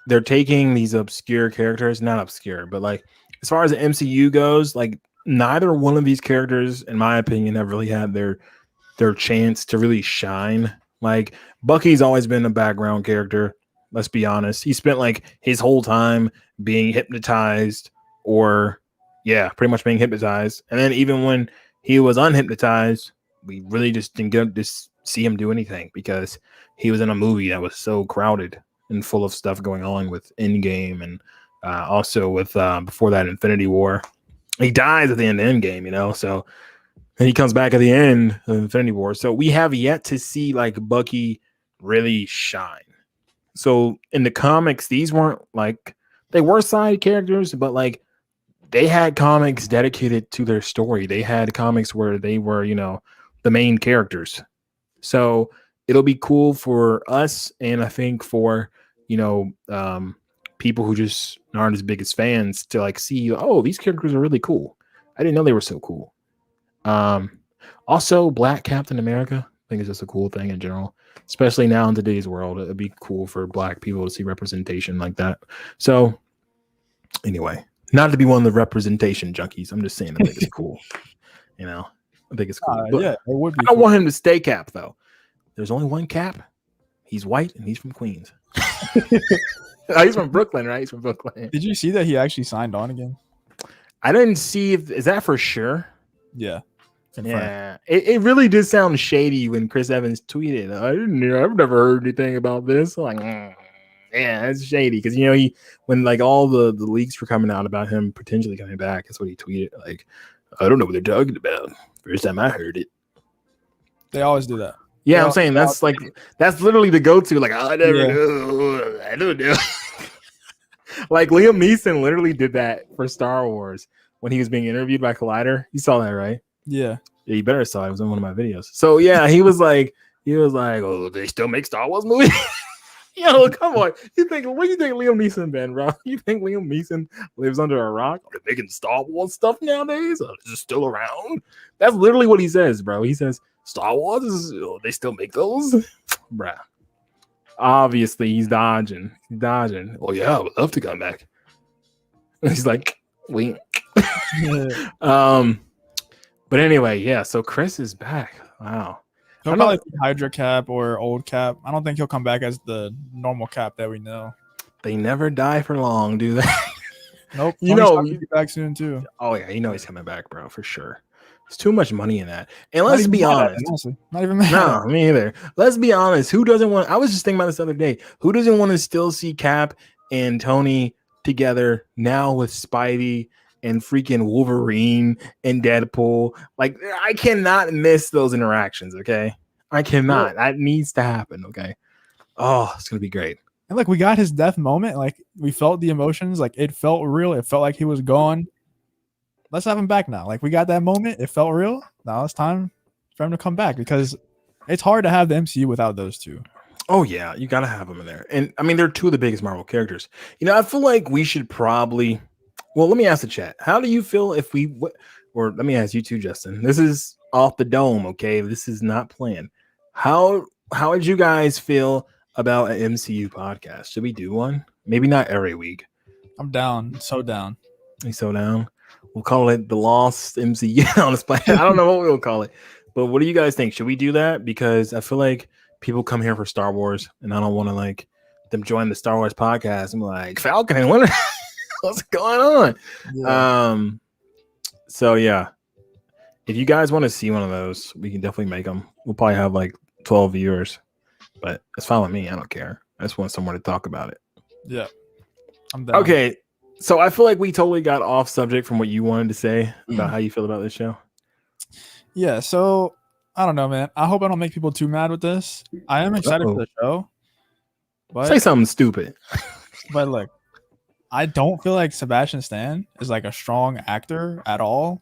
they're taking these obscure characters, not obscure, but like as far as the MCU goes, like neither one of these characters, in my opinion, have really had their chance to really shine. Like Bucky's always been a background character. Let's be honest. He spent like his whole time being hypnotized or, Yeah, pretty much being hypnotized. And then even when he was unhypnotized, we really just didn't get to see him do anything because he was in a movie that was so crowded and full of stuff going on with Endgame and also with before that Infinity War. He dies at the end of Endgame, you know, so and he comes back at the end of Infinity War. So we have yet to see like Bucky really shine. So in the comics, these weren't like they were side characters, but like they had comics dedicated to their story. They had comics where they were, you know, the main characters. So it'll be cool for us, and I think for, you know, people who just aren't as big as fans to like see, oh, these characters are really cool. I didn't know they were so cool. Also, Black Captain America, I think it's just a cool thing in general, especially now in today's world. It'd be cool for Black people to see representation like that. So anyway, not to be one of the representation junkies. I'm just saying I think it's cool. You know, I think it's cool. Yeah, it would be. I don't want him to stay Cap though. There's only one Cap. He's white and he's from Queens. Oh, he's from Brooklyn, right? He's from Brooklyn. Did you see that he actually signed on again? I didn't see is that for sure? Yeah. Yeah. It really did sound shady when Chris Evans tweeted. I've never heard anything about this. Like, yeah, it's shady because you know when like all the leaks were coming out about him potentially coming back, that's what he tweeted. Like, I don't know what they're talking about. First time I heard it. They always do that. Yeah, I'm saying that's like that's literally the go-to. Like, I never know. I don't know. Like Liam Neeson literally did that for Star Wars when he was being interviewed by Collider. You saw that, right? Yeah. Yeah, you better saw it. It was in one of my videos. So yeah, he was like, oh, they still make Star Wars movies? Yo, come on. What do you think Liam Neeson been, bro? You think Liam Neeson lives under a rock? Are they making Star Wars stuff nowadays? Is it still around? That's literally what he says, bro. He says, Star Wars, they still make those? Bruh. Obviously, he's dodging. Oh, yeah, I would love to come back. He's like, wink. But anyway, yeah, so Chris is back. Wow. He'll probably be Hydra Cap or old Cap. I don't think he'll come back as the normal Cap that we know. They never die for long, do they? Nope. You know, he'll be back soon too. Oh yeah, you know he's coming back, bro, for sure. There's too much money in that. And let's be honest. Not even mad. No, me either. Let's be honest. Who doesn't want? I was just thinking about this the other day. Who doesn't want to still see Cap and Tony together now with Spidey and freaking Wolverine and Deadpool? Like, I cannot miss those interactions. Okay, I cannot. That needs to happen. Okay. Oh, it's gonna be great. And like we got his death moment. Like we felt the emotions. Like it felt real. It felt like he was gone. Let's have him back now. Like we got that moment. It felt real. Now it's time for him to come back because it's hard to have the MCU without those two. Oh yeah, you gotta have them in there. And I mean, they're two of the biggest Marvel characters. You know, I feel like we should probably. Well, let me ask the chat. How do you feel if we? Or let me ask you too, Justin. This is off the dome. Okay, this is not planned. How would you guys feel about an MCU podcast? Should we do one? Maybe not every week. I'm down. So down. He's so down. We'll call it the Lost MCU on this planet. I don't know what we'll call it, but what do you guys think? Should we do that? Because I feel like people come here for Star Wars, and I don't want to like them join the Star Wars podcast. I'm like Falcon and Winter. What's going on? Yeah. So yeah, if you guys want to see one of those, we can definitely make them. We'll probably have like 12 viewers, but it's fine with me. I don't care. I just want someone to talk about it. Yeah, I'm down. Okay. So I feel like we totally got off subject from what you wanted to say about how you feel about this show. Yeah, so I don't know, man. I hope I don't make people too mad with this. I am excited for the show. But, say something stupid. But look, I don't feel like Sebastian Stan is like a strong actor at all.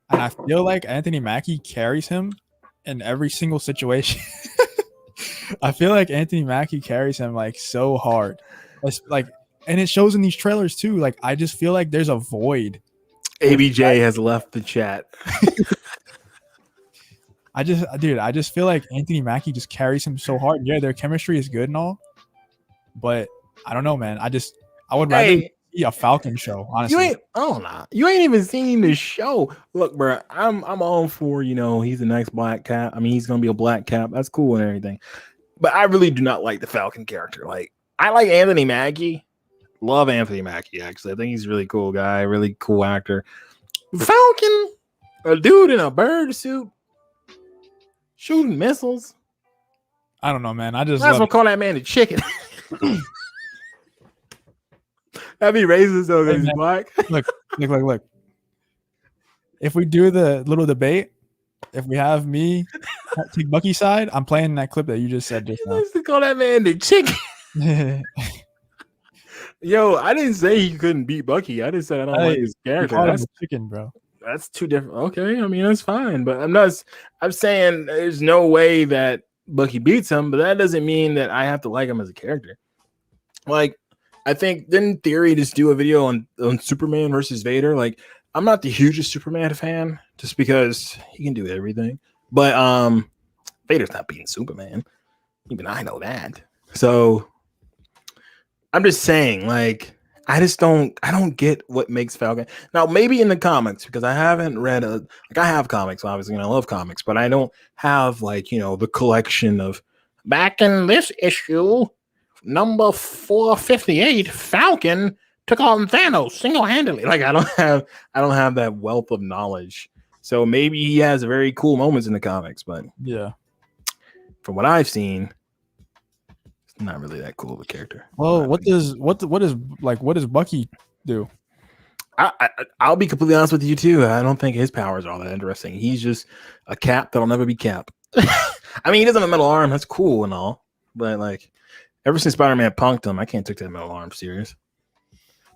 And I feel like Anthony Mackie carries him in every single situation. I feel like Anthony Mackie carries him like so hard. It's like, and it shows in these trailers too. Like, I just feel like there's a void. ABJ has left the chat. I just feel like Anthony Mackie just carries him so hard. Yeah, their chemistry is good and all, but I don't know, man. I would rather see a Falcon show, honestly. You ain't even seen the show. Look, bro, I'm all for, he's the next Black Cap. I mean, he's gonna be a Black Cap. That's cool and everything. But I really do not like the Falcon character. Like, I like Anthony Mackie. Love Anthony Mackie, actually. I think he's a really cool guy, really cool actor. Falcon, a dude in a bird suit shooting missiles. I don't know, man. I just Might as well call that man the chicken. That'd be racist though, because he's black. Look. If we do the little debate, if we have me take Bucky's side, I'm playing that clip that you just said just He now. likes to call that man the chicken. Yo, I didn't say he couldn't beat Bucky. I just said I don't like his character. That's chicken, bro. That's too different. Okay, I mean that's fine, but I'm saying there's no way that Bucky beats him, but that doesn't mean that I have to like him as a character. Like, I think didn't Theory just do a video on Superman versus Vader? Like, I'm not the hugest Superman fan just because he can do everything, but Vader's not beating Superman. Even I know that. So I'm just saying, like, I don't get what makes Falcon. Now, maybe in the comics, because I haven't read I have comics, obviously, and I love comics, but I don't have, like, you know, the collection of back in this issue, number 458, Falcon took on Thanos single-handedly. Like, I don't have that wealth of knowledge. So maybe he has very cool moments in the comics, but yeah, from what I've seen, it's not really that cool of a character. Well, what does Bucky do? I'll be completely honest with you too. I don't think his powers are all that interesting. He's just a Cap that'll never be Cap. I mean, he doesn't have a metal arm. That's cool and all, but like, ever since Spider-Man punked him, I can't take that metal arm serious.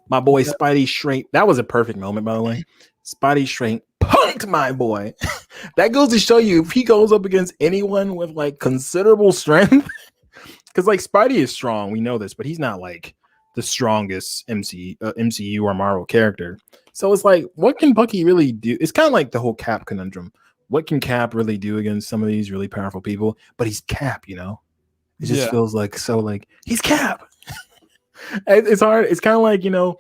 My boy Spidey straight. That was a perfect moment, by the way. Spidey straight punked my boy. That goes to show you, if he goes up against anyone with like considerable strength, because like Spidey is strong, we know this, but he's not like the strongest MCU or Marvel character. So it's like, what can Bucky really do? It's kind of like the whole Cap conundrum. What can Cap really do against some of these really powerful people? But he's Cap, you know. It just feels like so like he's Cap. It's hard. It's kind of like, you know,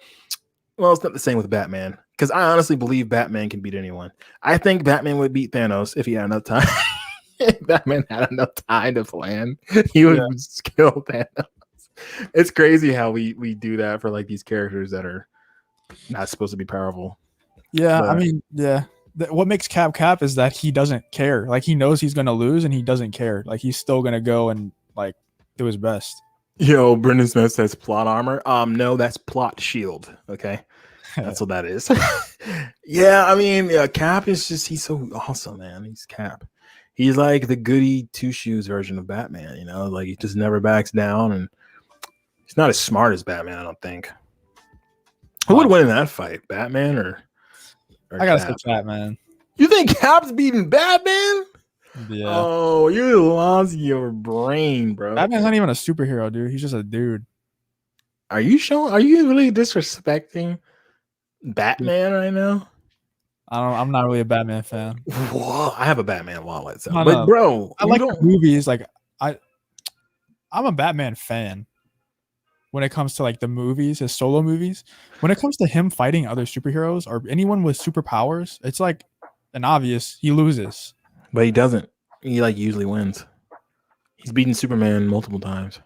well, it's not the same with Batman, because I honestly believe Batman can beat anyone. I think Batman would beat Thanos if he had enough time. If Batman had enough time to plan, he would kill Thanos. It's crazy how we do that for like these characters that are not supposed to be powerful. Yeah, but I mean, yeah. What makes Cap is that he doesn't care. Like, he knows he's gonna lose and he doesn't care. Like, he's still gonna go and like do his best. Yo, Brendan Smith says plot armor. No, that's plot shield. Okay, that's what that is. Yeah, I mean, Cap is just, he's so awesome, man. He's Cap. He's like the goody two shoes version of Batman. You know, like he just never backs down, and he's not as smart as Batman, I don't think. Who would win in that fight, Batman or I gotta say Batman. You think Cap's beating Batman? Yeah. Oh, you lost your brain, bro. Batman's not even a superhero, dude. He's just a dude. Are you really disrespecting Batman right now? I'm not really a Batman fan. Whoa, I have a Batman wallet, so. But bro, I like the movies. Like, I'm a Batman fan. When it comes to like the movies, his solo movies, when it comes to him fighting other superheroes or anyone with superpowers, it's like an obvious he loses. But he doesn't. He like usually wins. He's beaten Superman multiple times.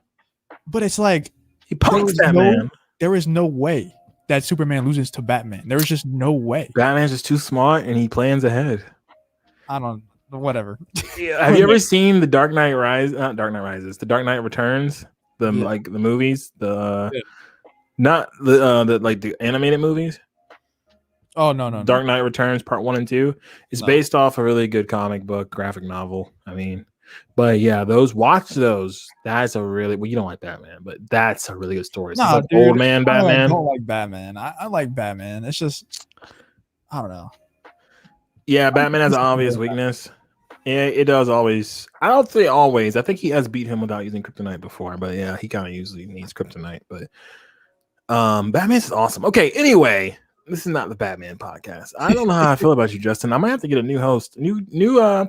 But it's like he punks Batman. There is no way that Superman loses to Batman. There is just no way. Batman's just too smart and he plans ahead. I don't. Whatever. Have you ever seen the Dark Knight Rises? Not Dark Knight Rises. The Dark Knight Returns. Like the movies. Not the like the animated movies. Oh no. Dark Knight Returns Part 1 and 2. It's based off a really good comic book graphic novel. I mean, but yeah, watch those. That's a really, well, you don't like Batman, but that's a really good story. No, like old man Batman. I don't like Batman. I like Batman. It's just, I don't know. Yeah, Batman has an obvious weakness. Yeah, it does always. I don't say always. I think he has beat him without using kryptonite before, but yeah, he kind of usually needs kryptonite. But Batman's awesome. Okay, anyway, this is not the Batman podcast. I don't know how I feel about you, Justin. I might have to get a new host.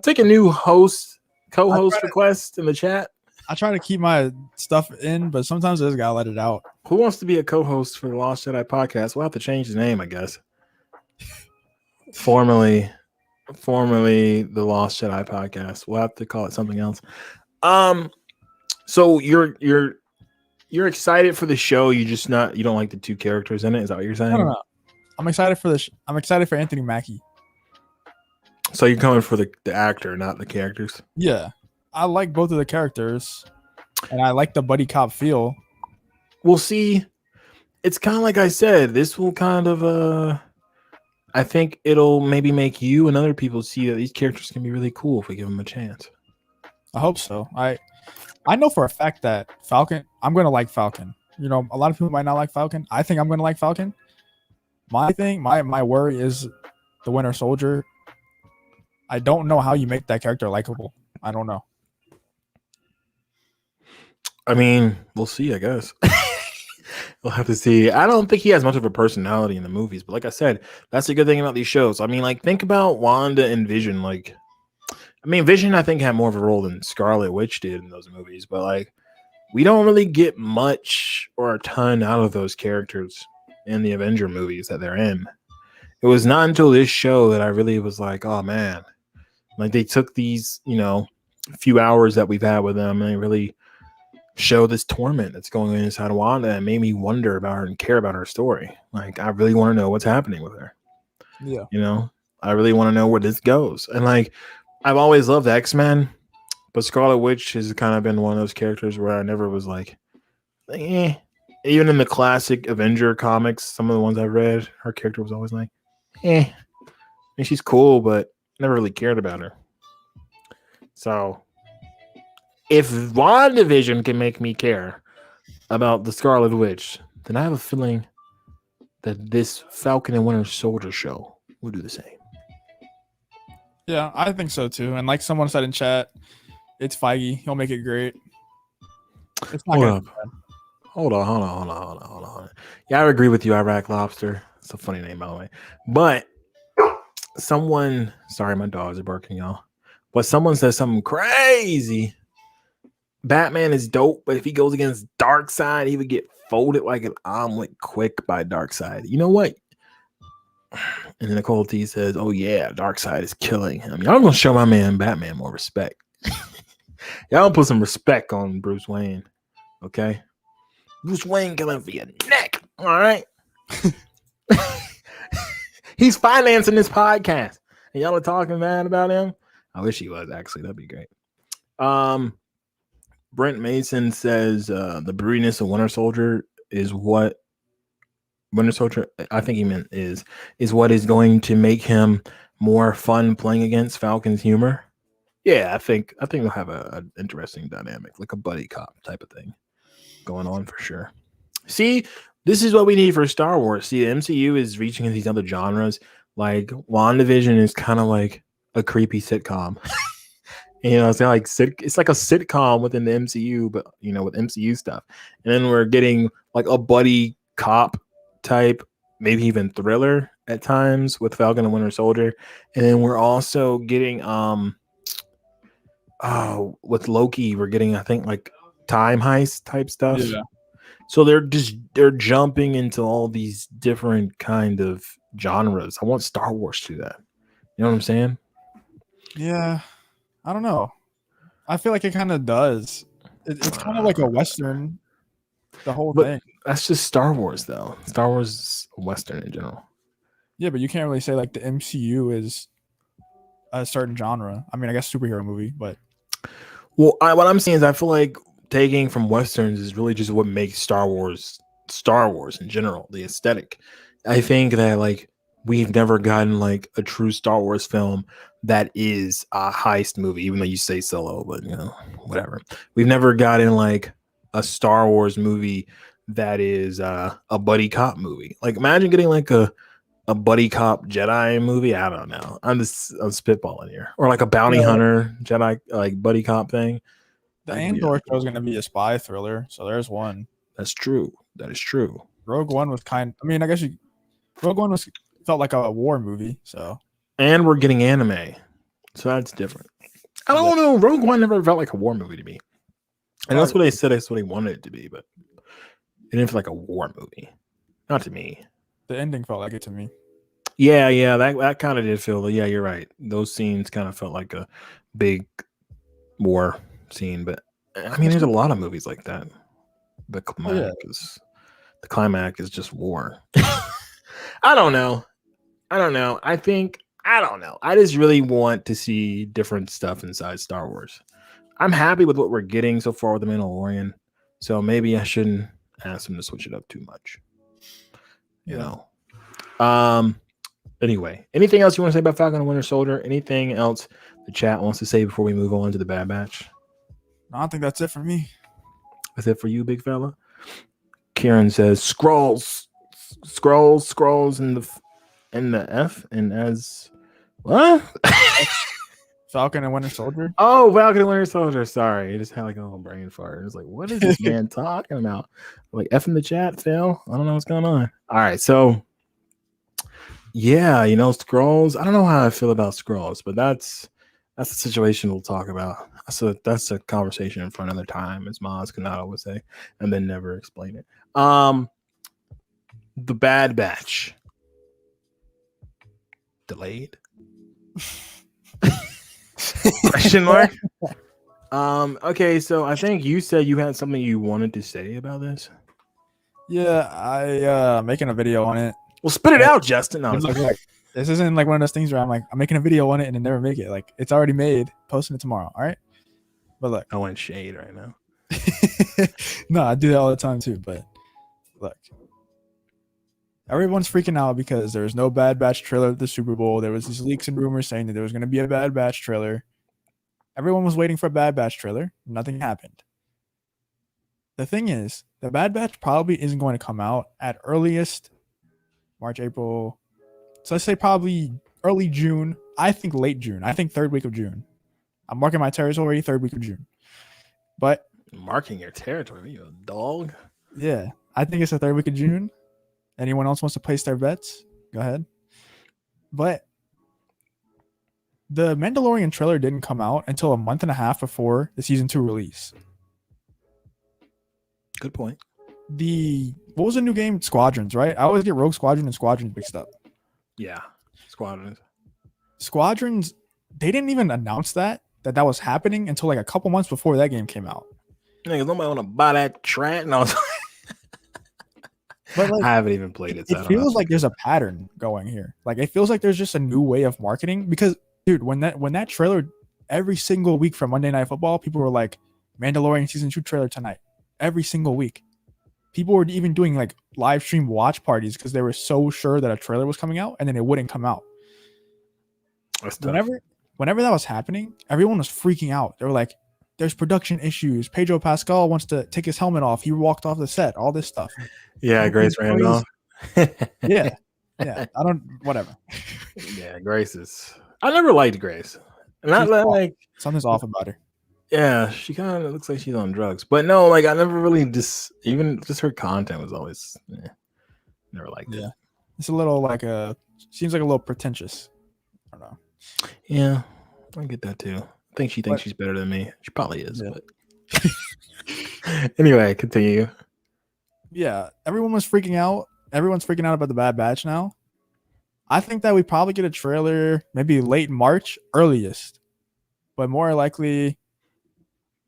Take a new co-host request in the chat. I try to keep my stuff in, but sometimes I just gotta let it out. Who wants to be a co-host for the Lost Jedi Podcast? We'll have to change the name, I guess. Formerly the Lost Jedi Podcast. We'll have to call it something else. So you're You're excited for the show. You don't like the two characters in it. Is that what you're saying? No. I'm excited for this. I'm excited for Anthony Mackie. So you're coming for the actor, not the characters. Yeah, I like both of the characters, and I like the buddy cop feel. We'll see. It's kind of like I said. This will kind of I think it'll maybe make you and other people see that these characters can be really cool if we give them a chance. I hope so. I know for a fact that Falcon. I'm gonna like Falcon. You know, a lot of people might not like Falcon. I think I'm gonna like Falcon. My worry is the Winter Soldier. I don't know how you make that character likable. I don't know. I mean, we'll see, I guess. We'll have to see. I don't think he has much of a personality in the movies, but like I said, that's the good thing about these shows. I mean, like, think about Wanda and Vision. Like, I mean, Vision, I think, had more of a role than Scarlet Witch did in those movies, but like, we don't really get much or a ton out of those characters in the Avenger movies that they're in. It was not until this show that I really was like, oh man, like they took these, few hours that we've had with them and they really show this torment that's going on inside of Wanda and made me wonder about her and care about her story. Like, I really want to know what's happening with her. Yeah. I really want to know where this goes. And like, I've always loved X-Men, but Scarlet Witch has kind of been one of those characters where I never was like, eh. Even in the classic Avenger comics, some of the ones I've read, her character was always like, eh. I mean, she's cool, but never really cared about her. So, if WandaVision can make me care about the Scarlet Witch, then I have a feeling that this Falcon and Winter Soldier show will do the same. Yeah, I think so too. And like someone said in chat, it's Feige. He'll make it great. It's not gonna be bad. Hold on. Yeah, I agree with you, Iraq Lobster. It's a funny name, by the way. But sorry, my dogs are barking, y'all. But someone says something crazy. Batman is dope, but if he goes against Darkseid, he would get folded like an omelet quick by Darkseid. You know what? And then Nicole T says, oh yeah, Darkseid is killing him. Y'all gonna show my man Batman more respect. Y'all put some respect on Bruce Wayne. Okay? Bruce Wayne coming for your neck. All right? He's financing this podcast. And y'all are talking bad about him. I wish he was, actually. That'd be great. Brent Mason says the brewiness of Winter Soldier is what Winter Soldier, I think he meant is what is going to make him more fun playing against Falcon's humor. Yeah, I think they'll have an interesting dynamic, like a buddy cop type of thing going on for sure. See, this is what we need for Star Wars. See, the MCU is reaching into these other genres. Like WandaVision is kind of like a creepy sitcom. It's like a sitcom within the MCU, but with MCU stuff. And then we're getting like a buddy cop type, maybe even thriller at times with Falcon and Winter Soldier. And then we're also getting with Loki, we're getting, I think, like time heist type stuff. Yeah. So they're jumping into all these different kind of genres. I want Star Wars to do that. You know what I'm saying? Yeah. I don't know. I feel like it kind of does. It's kind of like a Western, the whole thing. That's just Star Wars, though. Star Wars is a Western in general. Yeah, but you can't really say like the MCU is a certain genre. I mean, I guess superhero movie, but. Well, what I'm saying is I feel like taking from Westerns is really just what makes Star Wars in general, the aesthetic. I think that like we've never gotten like a true Star Wars film that is a heist movie, even though you say Solo, but whatever. We've never gotten like a Star Wars movie that is a buddy cop movie. Like, imagine getting like a buddy cop Jedi movie. I don't know. I'm spitballing here, or like a bounty hunter Jedi like buddy cop thing. The Andor show is going to be a spy thriller, so there's one. That's true. That is true. Rogue One was Rogue One felt like a war movie, so. And we're getting anime, so that's different. I don't know. Rogue One never felt like a war movie to me, and that's what they said. That's what they wanted it to be, but it didn't feel like a war movie. Not to me. The ending felt like it to me. Yeah, that kind of did feel. Yeah, you're right. Those scenes kind of felt like a big war scene, but I mean, there's a lot of movies like that. The climax is just war. I don't know. I don't know. I just really want to see different stuff inside Star Wars. I'm happy with what we're getting so far with The Mandalorian. So maybe I shouldn't ask them to switch it up too much. You know. Anyway, anything else you want to say about Falcon the Winter Soldier? Anything else the chat wants to say before we move on to the Bad Batch? No, I think that's it for me. That's it for you, big fella? Kieran says scrolls in the F and as what? Falcon and Winter Soldier. Oh, Falcon and Winter Soldier. Sorry, it just had like a little brain fart. It was like, what is this man talking about? Like F in the chat, Phil. I don't know what's going on. All right, so yeah, Skrulls. I don't know how I feel about Skrulls, but that's a situation we'll talk about. That's a conversation for another time, as Maz Kanata would say, and then never explain it. The Bad Batch. Delayed? Question mark? Okay, so I think you said you had something you wanted to say about this. Yeah, I making a video on it. Well, spit it out, Justin. No, this isn't like one of those things where I'm making a video on it and then never make it. Like, it's already made, posting it tomorrow. All right. But look, I want shade right now. No, I do that all the time too. But look, everyone's freaking out because there's no Bad Batch trailer at the Super Bowl. There was these leaks and rumors saying that there was going to be a Bad Batch trailer. Everyone was waiting for a Bad Batch trailer. Nothing happened. The thing is, the Bad Batch probably isn't going to come out at earliest March, April. So let's say probably early June. I think late June. I think third week of June. I'm marking my territory, third week of June. But marking your territory, you a dog? Yeah, I think it's the third week of June. Anyone else wants to place their bets? Go ahead. But the Mandalorian trailer didn't come out until a month and a half before the season 2 release. Good point. What was the new game? Squadrons, right? I always get Rogue Squadron and Squadrons mixed up. Yeah, Squadrons, they didn't even announce that was happening until like a couple months before that game came out. Niggas, nobody want to buy that track. No, but like, I haven't even played it. So it feels like there's a pattern going here. Like, it feels like there's just a new way of marketing because, dude, when that trailer, every single week from Monday Night Football, people were like, Mandalorian season 2 trailer tonight. Every single week. People were even doing like live stream watch parties because they were so sure that a trailer was coming out and then it wouldn't come out. Whenever that was happening, everyone was freaking out. They were like, there's production issues. Pedro Pascal wants to take his helmet off. He walked off the set. All this stuff. Yeah, Grace Randolph. Yeah. Whatever. Yeah, Grace is. I never liked Grace. Not like something's off about her. Yeah, she kind of looks like she's on drugs. But no, like I never really just her content was always never liked it. It's a little seems like a little pretentious. I don't know. Yeah, I get that too. I think she thinks she's better than me. She probably is. Yeah. But anyway, continue. Yeah, everyone was freaking out. Everyone's freaking out about the Bad Batch now. I think that we probably get a trailer maybe late March, earliest. But more likely,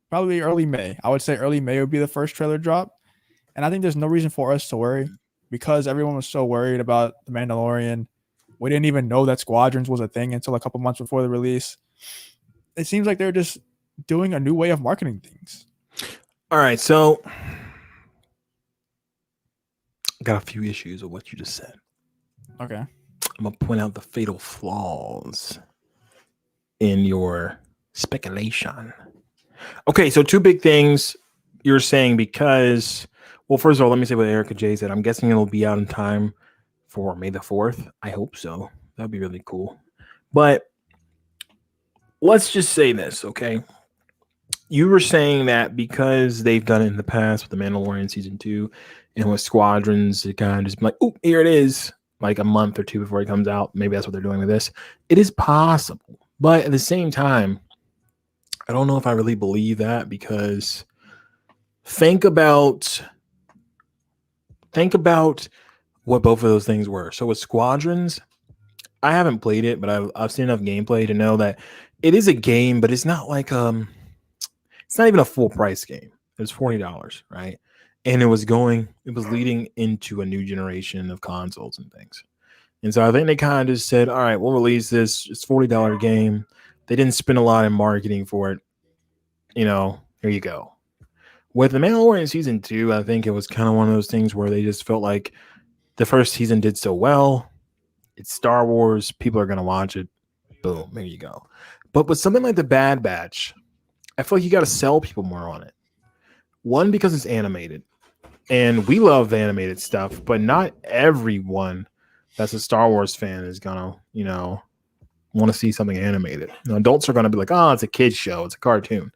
probably early May. I would say early May would be the first trailer drop. And I think there's no reason for us to worry because everyone was so worried about The Mandalorian. We didn't even know that Squadrons was a thing until a couple months before the release. It seems like they're just doing a new way of marketing things. All right, so got a few issues with what you just said. Okay. I'm going to point out the fatal flaws in your speculation. Okay, so two big things you're saying because, well, first of all, let me say what Erica J said. I'm guessing it'll be out in time for May the 4th. I hope so. That'd be really cool. But let's just say this, okay? You were saying that because they've done it in the past with The Mandalorian Season 2 and with Squadrons, it kind of just be like, oh, here it is, like a month or two before it comes out. Maybe that's what they're doing with this. It is possible. But at the same time, I don't know if I really believe that because think about what both of those things were. So with Squadrons, I haven't played it, but I've seen enough gameplay to know that it is a game, but it's not like it's not even a full price game. It's $40, right? and it was leading into a new generation of consoles and things. And so I think they kind of just said, all right, we'll release this. It's $40 game. They didn't spend a lot in marketing for it. Here you go. With The Mandalorian Season 2, I think it was kind of one of those things where they just felt like the first season did so well. It's Star Wars. People are going to watch it. Boom. There you go. But with something like The Bad Batch, I feel like you got to sell people more on it. One, because it's animated. And we love animated stuff, but not everyone that's a Star Wars fan is going to, want to see something animated. Adults are going to be like, oh, it's a kid's show. It's a cartoon.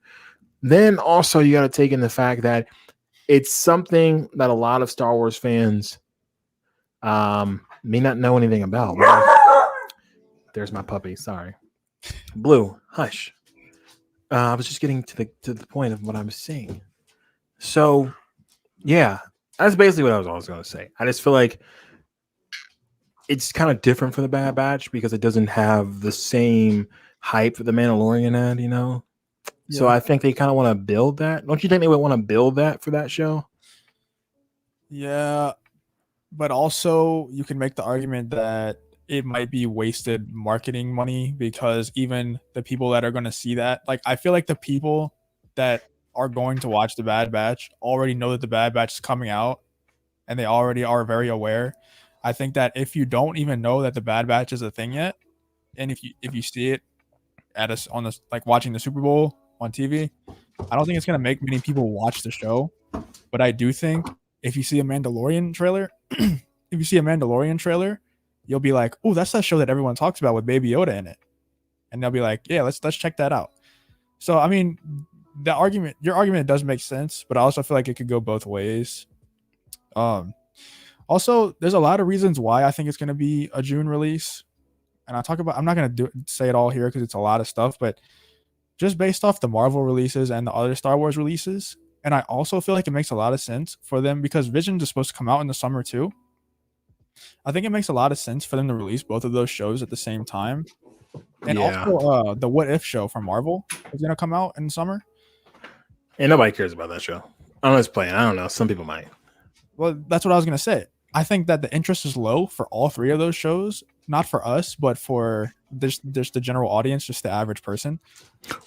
Then also you got to take in the fact that it's something that a lot of Star Wars fans may not know anything about. There's my puppy. Sorry. Blue, hush. I was just getting to the point of what I was saying. So, yeah, that's basically what I was going to say. I just feel like it's kind of different for The Bad Batch because it doesn't have the same hype that The Mandalorian had, Yeah. So I think they kind of want to build that. Don't you think they would want to build that for that show? Yeah, but also you can make the argument that it might be wasted marketing money because even the people that are going to see that, like I feel like the people that are going to watch The Bad Batch already know that The Bad Batch is coming out and they already are very aware. I think that if you don't even know that The Bad Batch is a thing yet, and if you see it at us on this, like watching the Super Bowl on TV, I don't think it's going to make many people watch the show. But I do think if you see a Mandalorian trailer, you'll be like, oh, that's that show that everyone talks about with Baby Yoda in it. And they'll be like, yeah, let's check that out. So, I mean, your argument does make sense, but I also feel like it could go both ways. Also, there's a lot of reasons why I think it's going to be a June release. And I'm not going to say it all here because it's a lot of stuff, but just based off the Marvel releases and the other Star Wars releases. And I also feel like it makes a lot of sense for them because Vision is supposed to come out in the summer too. I think it makes a lot of sense for them to release both of those shows at the same time. And also the What If show from Marvel is going to come out in the summer. And nobody cares about that show. I don't know, it's playing. I don't know. Some people might. Well, that's what I was going to say. I think that the interest is low for all three of those shows. Not for us, but for just the general audience, just the average person.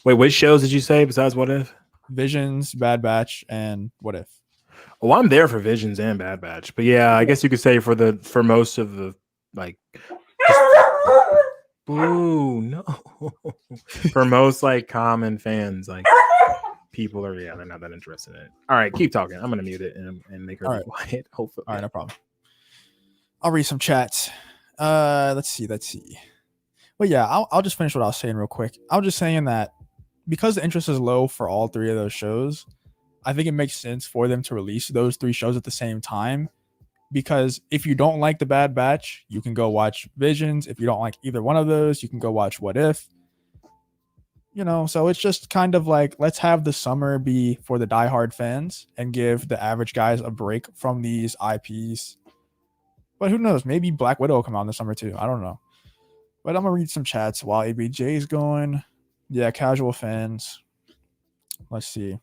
Wait, which shows did you say besides What If? Visions, Bad Batch, and What If. Well, I'm there for Visions and Bad Batch, but yeah, I guess you could say for most of the like. Boo, no. For most like common fans, like people are they're not that interested in it. All right, keep talking. I'm gonna mute it and make her be quiet. Hopefully. All right, no problem. I'll read some chats. Let's see. Well, yeah, I'll just finish what I was saying real quick. I was just saying that because the interest is low for all three of those shows, I think it makes sense for them to release those three shows at the same time. Because if you don't like The Bad Batch, you can go watch Visions. If you don't like either one of those, you can go watch What If. So it's just kind of like, let's have the summer be for the diehard fans and give the average guys a break from these IPs. But who knows? Maybe Black Widow will come out in the summer too. I don't know. But I'm going to read some chats while ABJ is going. Yeah, casual fans. Let's see.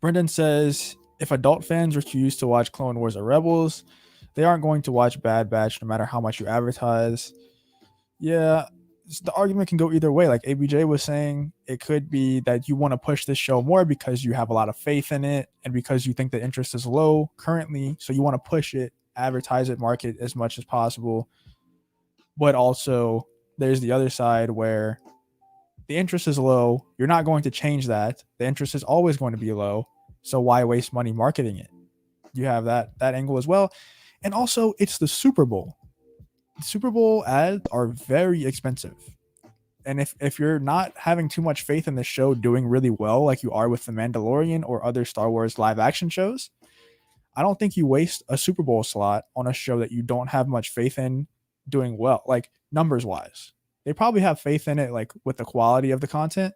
Brendan says, if adult fans refuse to watch Clone Wars or Rebels, they aren't going to watch Bad Batch no matter how much you advertise. Yeah, the argument can go either way. Like ABJ was saying, it could be that you want to push this show more because you have a lot of faith in it and because you think the interest is low currently. So you want to push it, advertise it, market as much as possible. But also there's the other side where the interest is low. You're not going to change that. The interest is always going to be low. So why waste money marketing it? You have that angle as well. And also it's the Super Bowl. The Super Bowl ads are very expensive. And if you're not having too much faith in the show doing really well, like you are with The Mandalorian or other Star Wars live action shows, I don't think you waste a Super Bowl slot on a show that you don't have much faith in doing well, like numbers wise. They probably have faith in it, like with the quality of the content.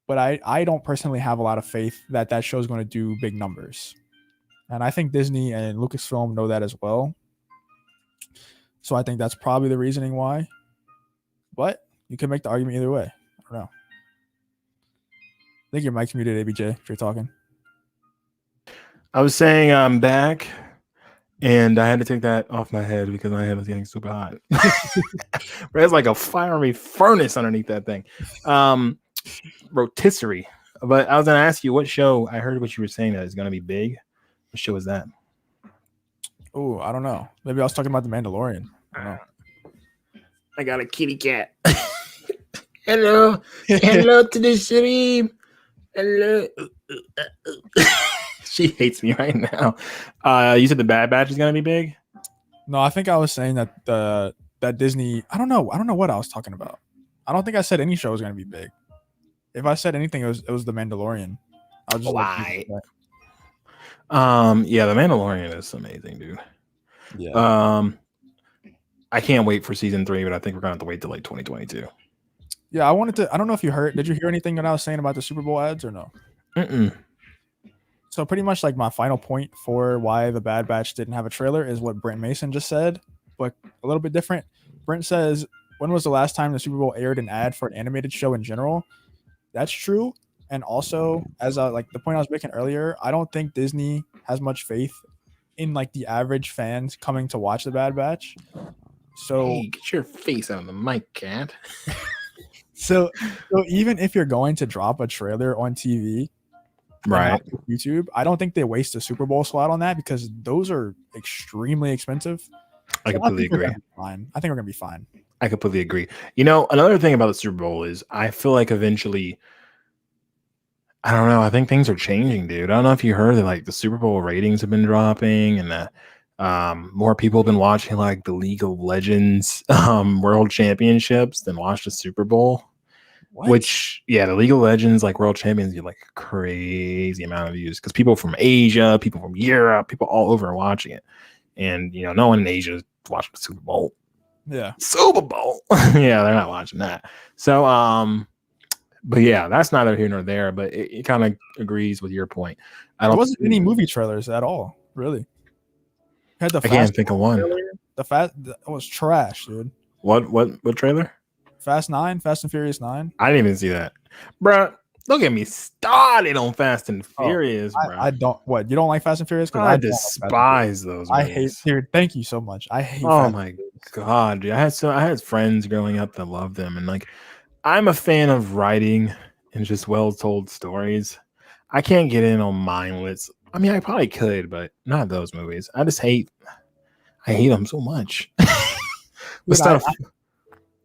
But I don't personally have a lot of faith that show is going to do big numbers. And I think Disney and Lucasfilm know that as well. So I think that's probably the reasoning why. But you can make the argument either way. I don't know. I think your mic's muted, ABJ, if you're talking. I was saying I'm back, and I had to take that off my head because my head was getting super hot. There's like a fiery furnace underneath that thing. Rotisserie. But I was gonna ask you what show. I heard what you were saying that is gonna be big. What show is that? Oh, I don't know. Maybe I was talking about the Mandalorian. I don't know. I got a kitty cat. Hello, hello to the stream. Hello. She hates me right now. You said the Bad Batch is gonna be big. No, I think I was saying that that Disney. I don't know what I was talking about. I don't think I said any show was gonna be big. If I said anything, it was the Mandalorian. I was just Why? Yeah, the Mandalorian is amazing, dude. Yeah. I can't wait for season 3, but I think we're gonna have to wait till like 2022. Yeah, I don't know if you heard. Did you hear anything that I was saying about the Super Bowl ads or no? So pretty much like my final point for why the Bad Batch didn't have a trailer is what Brent Mason just said, but a little bit different. Brent says, when was the last time the Super Bowl aired an ad for an animated show in general? That's true. And also, as like the point I was making earlier, I don't think Disney has much faith in like the average fans coming to watch the Bad Batch. So hey, get your face out of the mic, cat. So even if you're going to drop a trailer on TV, right, YouTube, I don't think they waste a Super Bowl slot on that because those are extremely expensive. I completely agree. Fine. I think we're gonna be fine. I completely agree. You know, another thing about the Super Bowl is I feel like eventually, I don't know. I think things are changing, dude. I don't know if you heard that like the Super Bowl ratings have been dropping and that more people have been watching like the League of Legends World Championships than watch the Super Bowl. What? Which, yeah, the League of Legends like World Champions get like a crazy amount of views because people from Asia, people from Europe, people all over are watching it, and you know, no one in Asia is watching the Super Bowl. Yeah, Super Bowl. Yeah, they're not watching that. So, but yeah, that's neither here nor there. But it kind of agrees with your point. There wasn't any movie trailers at all, really. I can't think of one. It was trash, dude. What trailer? Fast and Furious 9. I didn't even see that, bro. Don't get me started on Fast and Furious, bro. I don't. What, you don't like Fast and Furious? Because I despise those movies. I hate. Dude, thank you so much. I hate. Oh my god, dude. I had friends growing up that loved them, and like, I'm a fan of writing and just well-told stories. I can't get in on mindless. I mean, I probably could, but not those movies. I hate them so much.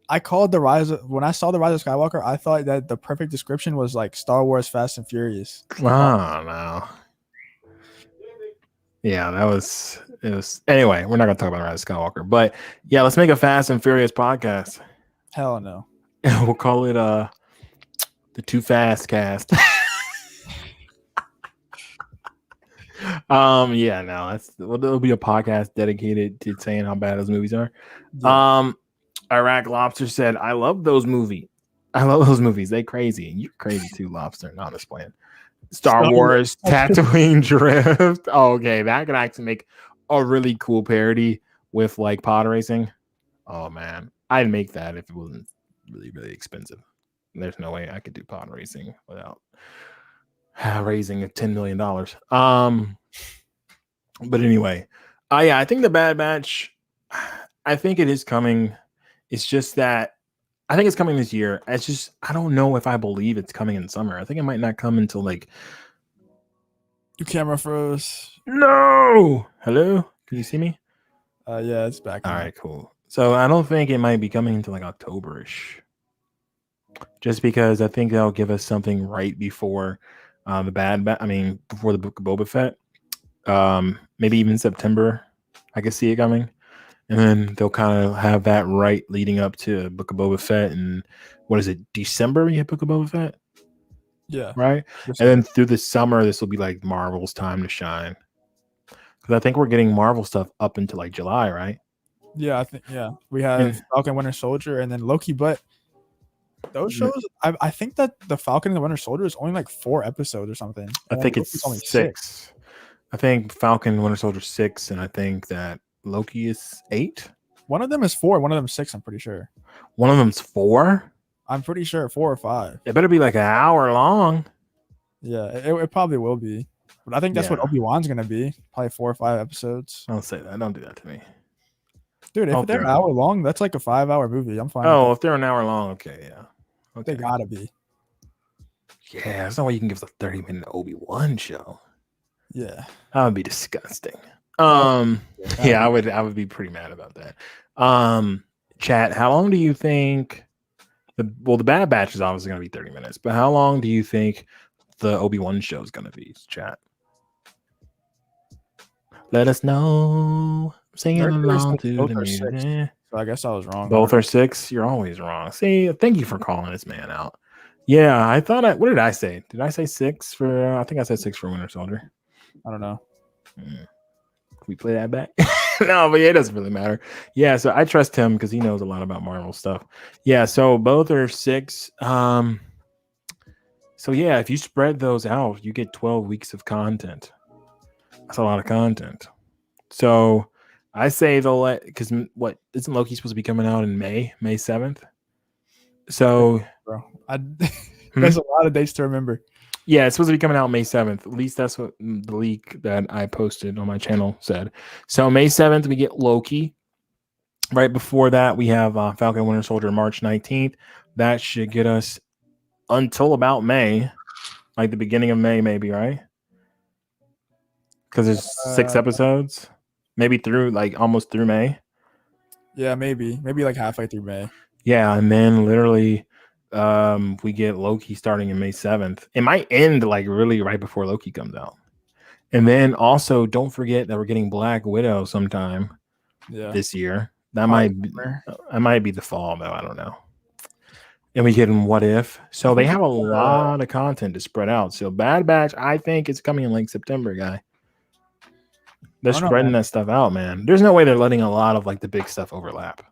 I called when I saw the Rise of Skywalker, I thought that the perfect description was like Star Wars Fast and Furious. Oh no. Yeah, it was anyway, we're not gonna talk about Rise of Skywalker, but yeah, let's make a Fast and Furious podcast. Hell no. We'll call it the Too Fast Cast. Yeah, no, there'll be a podcast dedicated to saying how bad those movies are. Yeah. Iraq Lobster said, I love those movies. They crazy. And you're crazy too, Lobster. Not just playing. Star Wars Tatooine Drift. Oh, okay, that could actually make a really cool parody with like pod racing. Oh man, I'd make that if it wasn't really, really expensive. There's no way I could do pod racing without raising $10 million. But anyway, yeah, I think the Bad Batch, I think it is coming. It's just that I think it's coming this year. It's just, I don't know if I believe it's coming in summer. I think it might not come until like. Your camera froze. No. Hello? Can you see me? Yeah, it's back. All right, cool. So I don't think it might be coming until like October-ish. Just because I think they'll give us something right before before the Book of Boba Fett. Maybe even September. I could see it coming. And then they'll kind of have that right leading up to Book of Boba Fett. And what is it, December you have Book of Boba Fett? Yeah. Right? And then through the summer, this will be like Marvel's time to shine. Because I think we're getting Marvel stuff up until like July, right? Yeah, we have Falcon Winter Soldier and then Loki, but those shows, I think that the Falcon and the Winter Soldier is only like 4 episodes or something. I think it's only 6. I think Falcon and Winter Soldier 6, and I think that Loki is 8. One of them is 4, one of them is 6, I'm pretty sure. One of them's 4? I'm pretty sure 4 or 5. It better be like an hour long. Yeah, it probably will be. But I think that's what Obi-Wan's gonna be. Probably 4 or 5 episodes. Don't say that. Don't do that to me. Dude, if they're an hour long, that's like a 5-hour movie. I'm fine with that. If they're an hour long, okay, yeah. Okay. They gotta be. Yeah, there's no way you can give us a 30-minute Obi-Wan show. Yeah. That would be disgusting. Yeah, I would be pretty mad about that. Chat, how long do you think the Bad Batch is obviously gonna be 30 minutes, but how long do you think the Obi-Wan show is gonna be, chat? Let us know. Singing along to the music. So I guess I was wrong. Both are 6. You're always wrong. See, thank you for calling this man out. Yeah, I thought what did I say? Did I say 6 for? I think I said 6 for Winter Soldier. I don't know. Can we play that back? No, but it doesn't really matter. Yeah, so I trust him because he knows a lot about Marvel stuff. Yeah, so both are 6. So yeah, if you spread those out, you get 12 weeks of content. That's a lot of content. So I say they'll let, because what isn't Loki supposed to be coming out in May 7th? So bro, there's a lot of dates to remember. Yeah, it's supposed to be coming out May 7th. At least that's what the leak that I posted on my channel said. So May 7th, we get Loki. Right before that, we have Falcon Winter Soldier March 19th. That should get us until about May, like the beginning of May, maybe, right? Because there's 6 episodes, maybe through like almost through May. Yeah, maybe like halfway through May. Yeah, and then literally we get Loki starting in May 7th. It might end like really right before Loki comes out. And then also don't forget that we're getting Black Widow sometime this year. That might be the fall though. I don't know. And we get in What If. So they have a lot of content to spread out. So Bad Batch, I think it's coming in like September, guy. They're spreading that stuff out, man. There's no way they're letting a lot of like the big stuff overlap.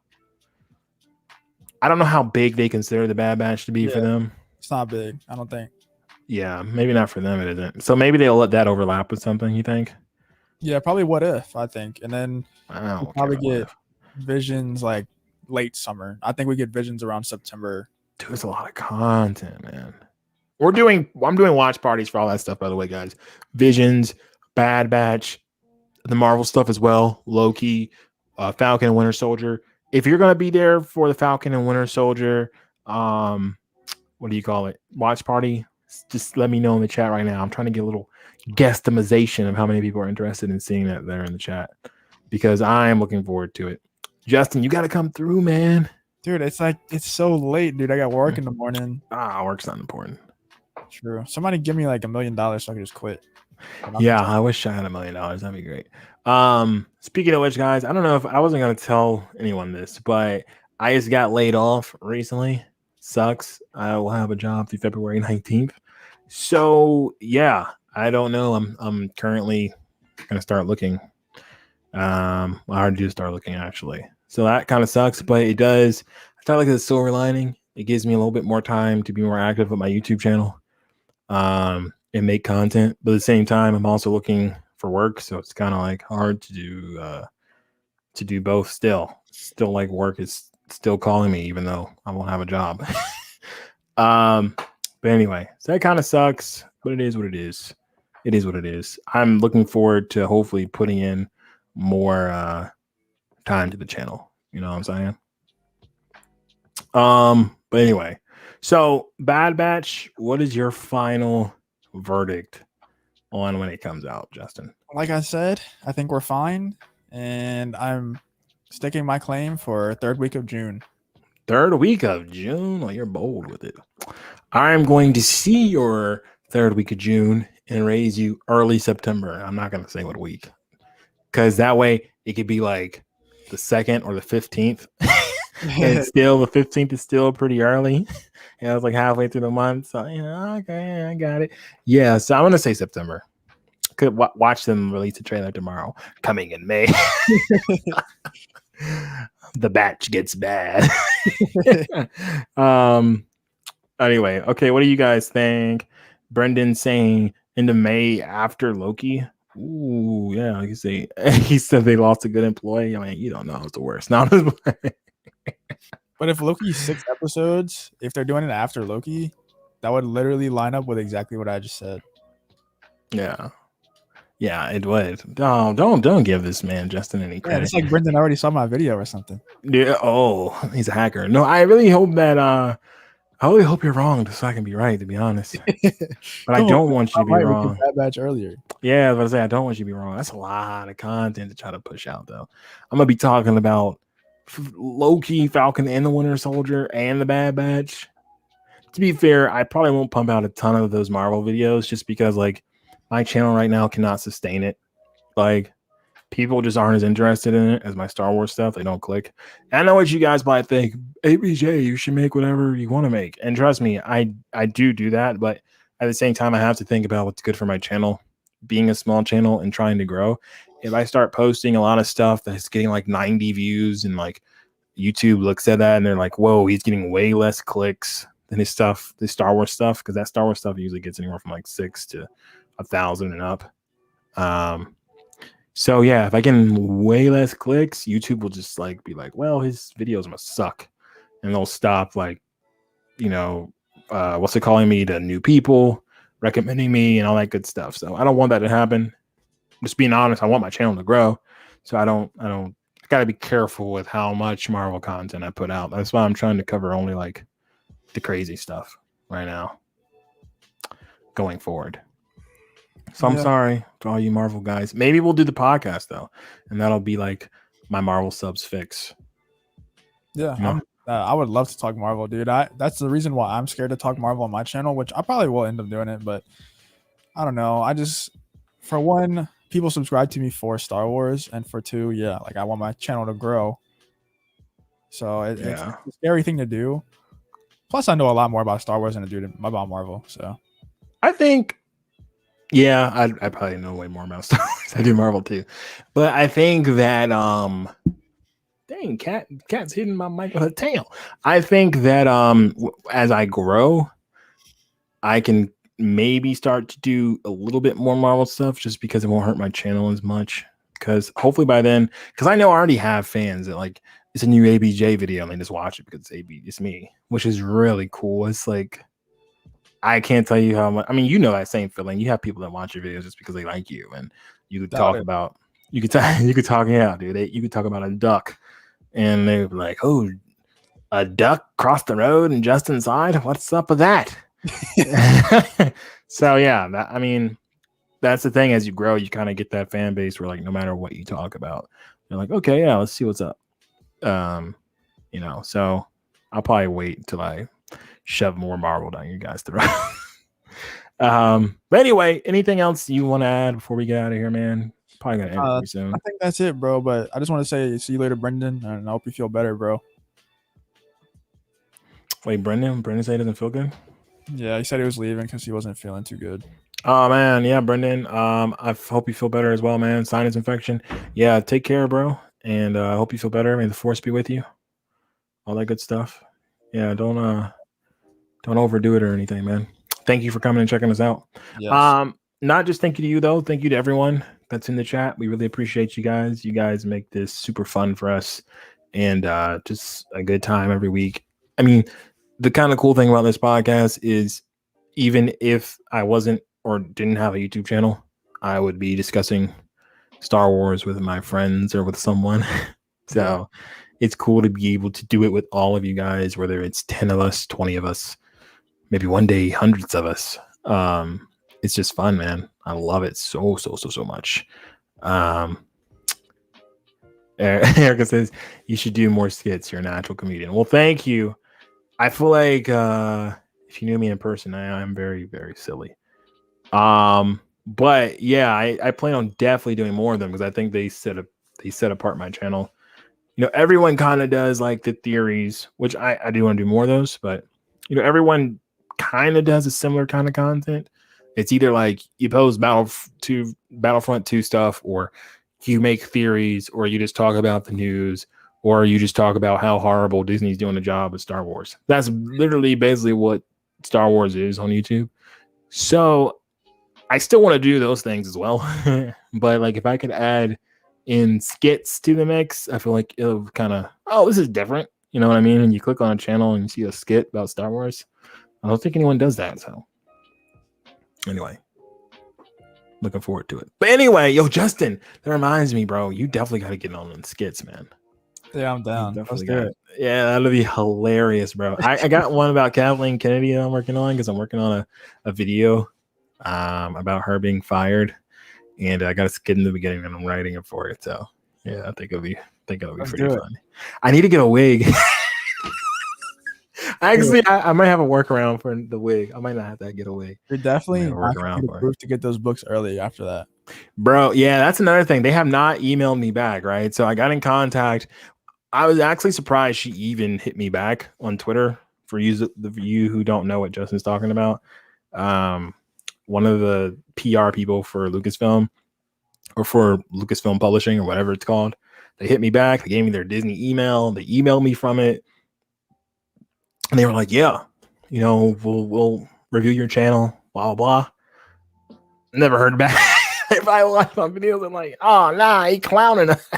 I don't know how big they consider the Bad Batch to be for them. It's not big, I don't think. Yeah, maybe not for them. It isn't. So maybe they'll let that overlap with something. You think? Yeah, probably What If. I think, and then we'll probably get Visions like late summer. I think we get Visions around September. Dude, there's a lot of content, man. I'm doing watch parties for all that stuff, by the way, guys. Visions, Bad Batch, the Marvel stuff as well. Loki, Falcon and Winter Soldier. If you're gonna be there for the Falcon and Winter Soldier, what do you call it? Watch party. Just let me know in the chat right now. I'm trying to get a little guesstimation of how many people are interested in seeing that there in the chat because I am looking forward to it. Justin, you got to come through, man. Dude, it's so late, dude. I got work in the morning. Work's not important. True. Somebody give me like $1 million so I can just quit. Yeah, I wish I had $1 million. That'd be great. Speaking of which, guys, I don't know if I wasn't gonna tell anyone this, but I just got laid off recently. Sucks. I will have a job through February 19th. So yeah, I don't know. I'm currently gonna start looking. I already do start looking actually. So that kind of sucks, but it does. I felt like the silver lining. It gives me a little bit more time to be more active with my YouTube channel. And make content, but at the same time, I'm also looking for work, so it's kind of like hard to do both. Still like work is still calling me, even though I won't have a job. But anyway, so that kind of sucks, but it is what it is. It is what it is. I'm looking forward to hopefully putting in more time to the channel. You know what I'm saying? But anyway, so Bad Batch, what is your final verdict on when it comes out, Justin? Like I said, I think we're fine, and I'm sticking my claim for 3rd week of June. 3rd week of June? Well, you're bold with it. I'm going to see your 3rd week of June and raise you early September. I'm not going to say what week, because that way it could be like the 2nd or the 15th. And still, the 15th is still pretty early. Yeah, it's like halfway through the month. So, okay, I got it. Yeah, so I'm going to say September. Could watch them release a trailer tomorrow. Coming in May. The batch gets bad. Anyway, okay, what do you guys think? Brendan saying into May after Loki. Ooh, yeah, like you say, he said they lost a good employee. I mean, you don't know, it's the worst. Not But if Loki's 6 episodes, if they're doing it after Loki, that would literally line up with exactly what I just said. Yeah. Yeah, it would. Oh, don't give this man Justin any Yeah, credit. it's like Brendan already saw my video or something. Yeah. Oh, he's a hacker. No, I really hope that. I really hope you're wrong, so I can be right. To be honest, but I Come on, don't want you to I'm be right with your wrong. bad batch earlier. Yeah, but I say I don't want you to be wrong. That's a lot of content to try to push out, though. I'm gonna be talking about low-key Falcon and the Winter Soldier and the Bad Batch. To be fair, I probably won't pump out a ton of those Marvel videos just because like my channel right now cannot sustain it. Like people just aren't as interested in it as my Star Wars stuff. They don't click. And I know what you guys might think. ABJ, you should make whatever you want to make. And trust me, I do that, but at the same time, I have to think about what's good for my channel. Being a small channel and trying to grow. If I start posting a lot of stuff that's getting like 90 views and like YouTube looks at that and they're like, whoa, he's getting way less clicks than his stuff, the Star Wars stuff, because that Star Wars stuff usually gets anywhere from like 6 to 1,000 and up. So yeah, if I get way less clicks, YouTube will just like be like, well, his videos must suck, and they'll stop like, what's it calling me to new people, recommending me, and all that good stuff. So I don't want that to happen. Just being honest, I want my channel to grow, so I gotta be careful with how much Marvel content I put out. That's why I'm trying to cover only like the crazy stuff right now going forward. So I'm sorry to all you Marvel guys. Maybe we'll do the podcast though, and that'll be like my Marvel subs fix. Yeah, I would love to talk Marvel, dude. That's the reason why I'm scared to talk Marvel on my channel, which I probably will end up doing it, but I don't know. I just, for one, people subscribe to me for Star Wars, and for two, like I want my channel to grow. So it's a scary thing to do. Plus, I know a lot more about Star Wars than I do about Marvel. So I think. Yeah, I probably know way more about Star Wars. I do Marvel too, but I think that dang, cat's hitting my mic with her tail. I think that as I grow, I can maybe start to do a little bit more Marvel stuff, just because it won't hurt my channel as much. Because hopefully by then, because I know I already have fans that like it's a new ABJ video and they just watch it because it's me, which is really cool. It's like, I can't tell you how much. I mean, you know that same feeling. You have people that watch your videos just because they like you, and you could talk about, you could talk, yeah, dude. You could talk about a duck, and they would be like, "Oh, a duck crossed the road and just inside. What's up with that?" So yeah, I mean, that's the thing. As you grow, you kind of get that fan base where, like, no matter what you talk about, you're like, okay, yeah, let's see what's up. So I'll probably wait until I shove more Marvel down you guys' throat. But anyway, anything else you want to add before we get out of here, man? Probably gonna end pretty soon. I think that's it, bro. But I just want to say, see you later, Brendan, and I hope you feel better, bro. Wait, Brendan said he doesn't feel good. Yeah, he said he was leaving because he wasn't feeling too good. Oh man, yeah, Brendan. I hope you feel better as well, man. Sinus infection. Yeah, take care, bro, and I hope you feel better. May the force be with you. All that good stuff. Yeah, don't overdo it or anything, man. Thank you for coming and checking us out. Yes. Not just thank you to you though. Thank you to everyone that's in the chat. We really appreciate you guys. You guys make this super fun for us, and just a good time every week. I mean, the kind of cool thing about this podcast is, even if I wasn't or didn't have a YouTube channel, I would be discussing Star Wars with my friends or with someone. So it's cool to be able to do it with all of you guys, whether it's 10 of us, 20 of us, maybe one day hundreds of us. It's just fun, man. I love it so much. Erica says you should do more skits. You're a natural comedian. Well, thank you. I feel like if you knew me in person, I'm very, very silly. But yeah, I plan on definitely doing more of them because I think they set apart my channel. Everyone kind of does like the theories, which I do want to do more of those, but everyone kind of does a similar kind of content. It's either like you post Battlefront 2 stuff, or you make theories, or you just talk about the news, or you just talk about how horrible Disney's doing a job with Star Wars. That's literally basically what Star Wars is on YouTube. So I still want to do those things as well. But like if I could add in skits to the mix, I feel like it'll kind of, this is different. You know what I mean? And you click on a channel and you see a skit about Star Wars. I don't think anyone does that. So anyway. Looking forward to it. But anyway, yo, Justin, that reminds me, bro. You definitely got to get on the skits, man. Yeah, I'm down. Let's do it. Yeah, that'll be hilarious, bro. I got one about Kathleen Kennedy that I'm working on because I'm working on a video about her being fired, and I got a skit in the beginning and I'm writing it for it. So yeah, I think it'll be pretty fun. I need to get a wig. Actually, I might have a workaround for the wig. I might not have to get a wig. You're definitely not going to proof to get those books early after that. Bro, yeah, that's another thing. They have not emailed me back, right? So I got in contact. I was actually surprised she even hit me back on Twitter. For you who don't know what Justin's talking about. One of the PR people for Lucasfilm or for Lucasfilm Publishing or whatever it's called. They hit me back. They gave me their Disney email. They emailed me from it. And they were like, yeah, you know, we'll review your channel, blah, blah, blah. Never heard back. If I watch my videos, I'm like, oh, nah, he clowning us.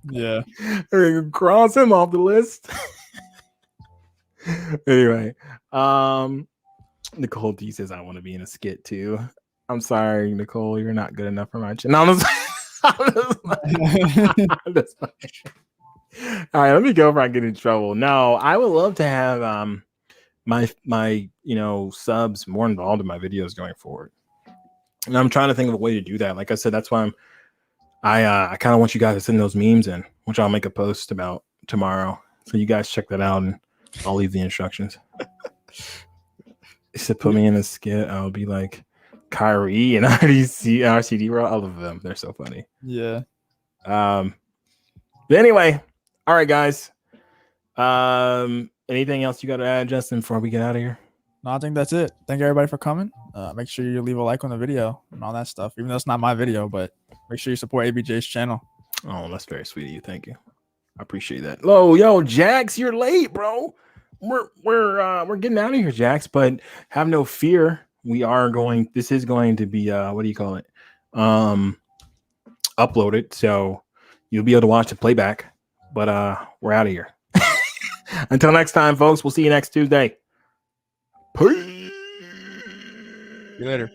Yeah. Cross him off the list. Anyway, Nicole D says, I want to be in a skit too. I'm sorry, Nicole, you're not good enough for my channel. All right, let me go before I get in trouble. No, I would love to have my subs more involved in my videos going forward. And I'm trying to think of a way to do that. Like I said, that's why I kind of want you guys to send those memes in, which I'll make a post about tomorrow. So you guys check that out and I'll leave the instructions. They said put me in a skit. I'll be like Kyrie and RCD World. All of them. They're so funny. Yeah. But anyway, all right, guys. Anything else you got to add, Justin, before we get out of here? No, I think that's it. Thank everybody for coming. Make sure you leave a like on the video and all that stuff. Even though it's not my video, but make sure you support ABJ's channel. Oh, that's very sweet of you. Thank you. I appreciate that. Yo, Jax, you're late, bro. We're getting out of here, Jax, but have no fear. This is going to be what do you call it? Uploaded, so you'll be able to watch the playback. But we're out of here. Until next time, folks. We'll see you next Tuesday. Peace. See you later.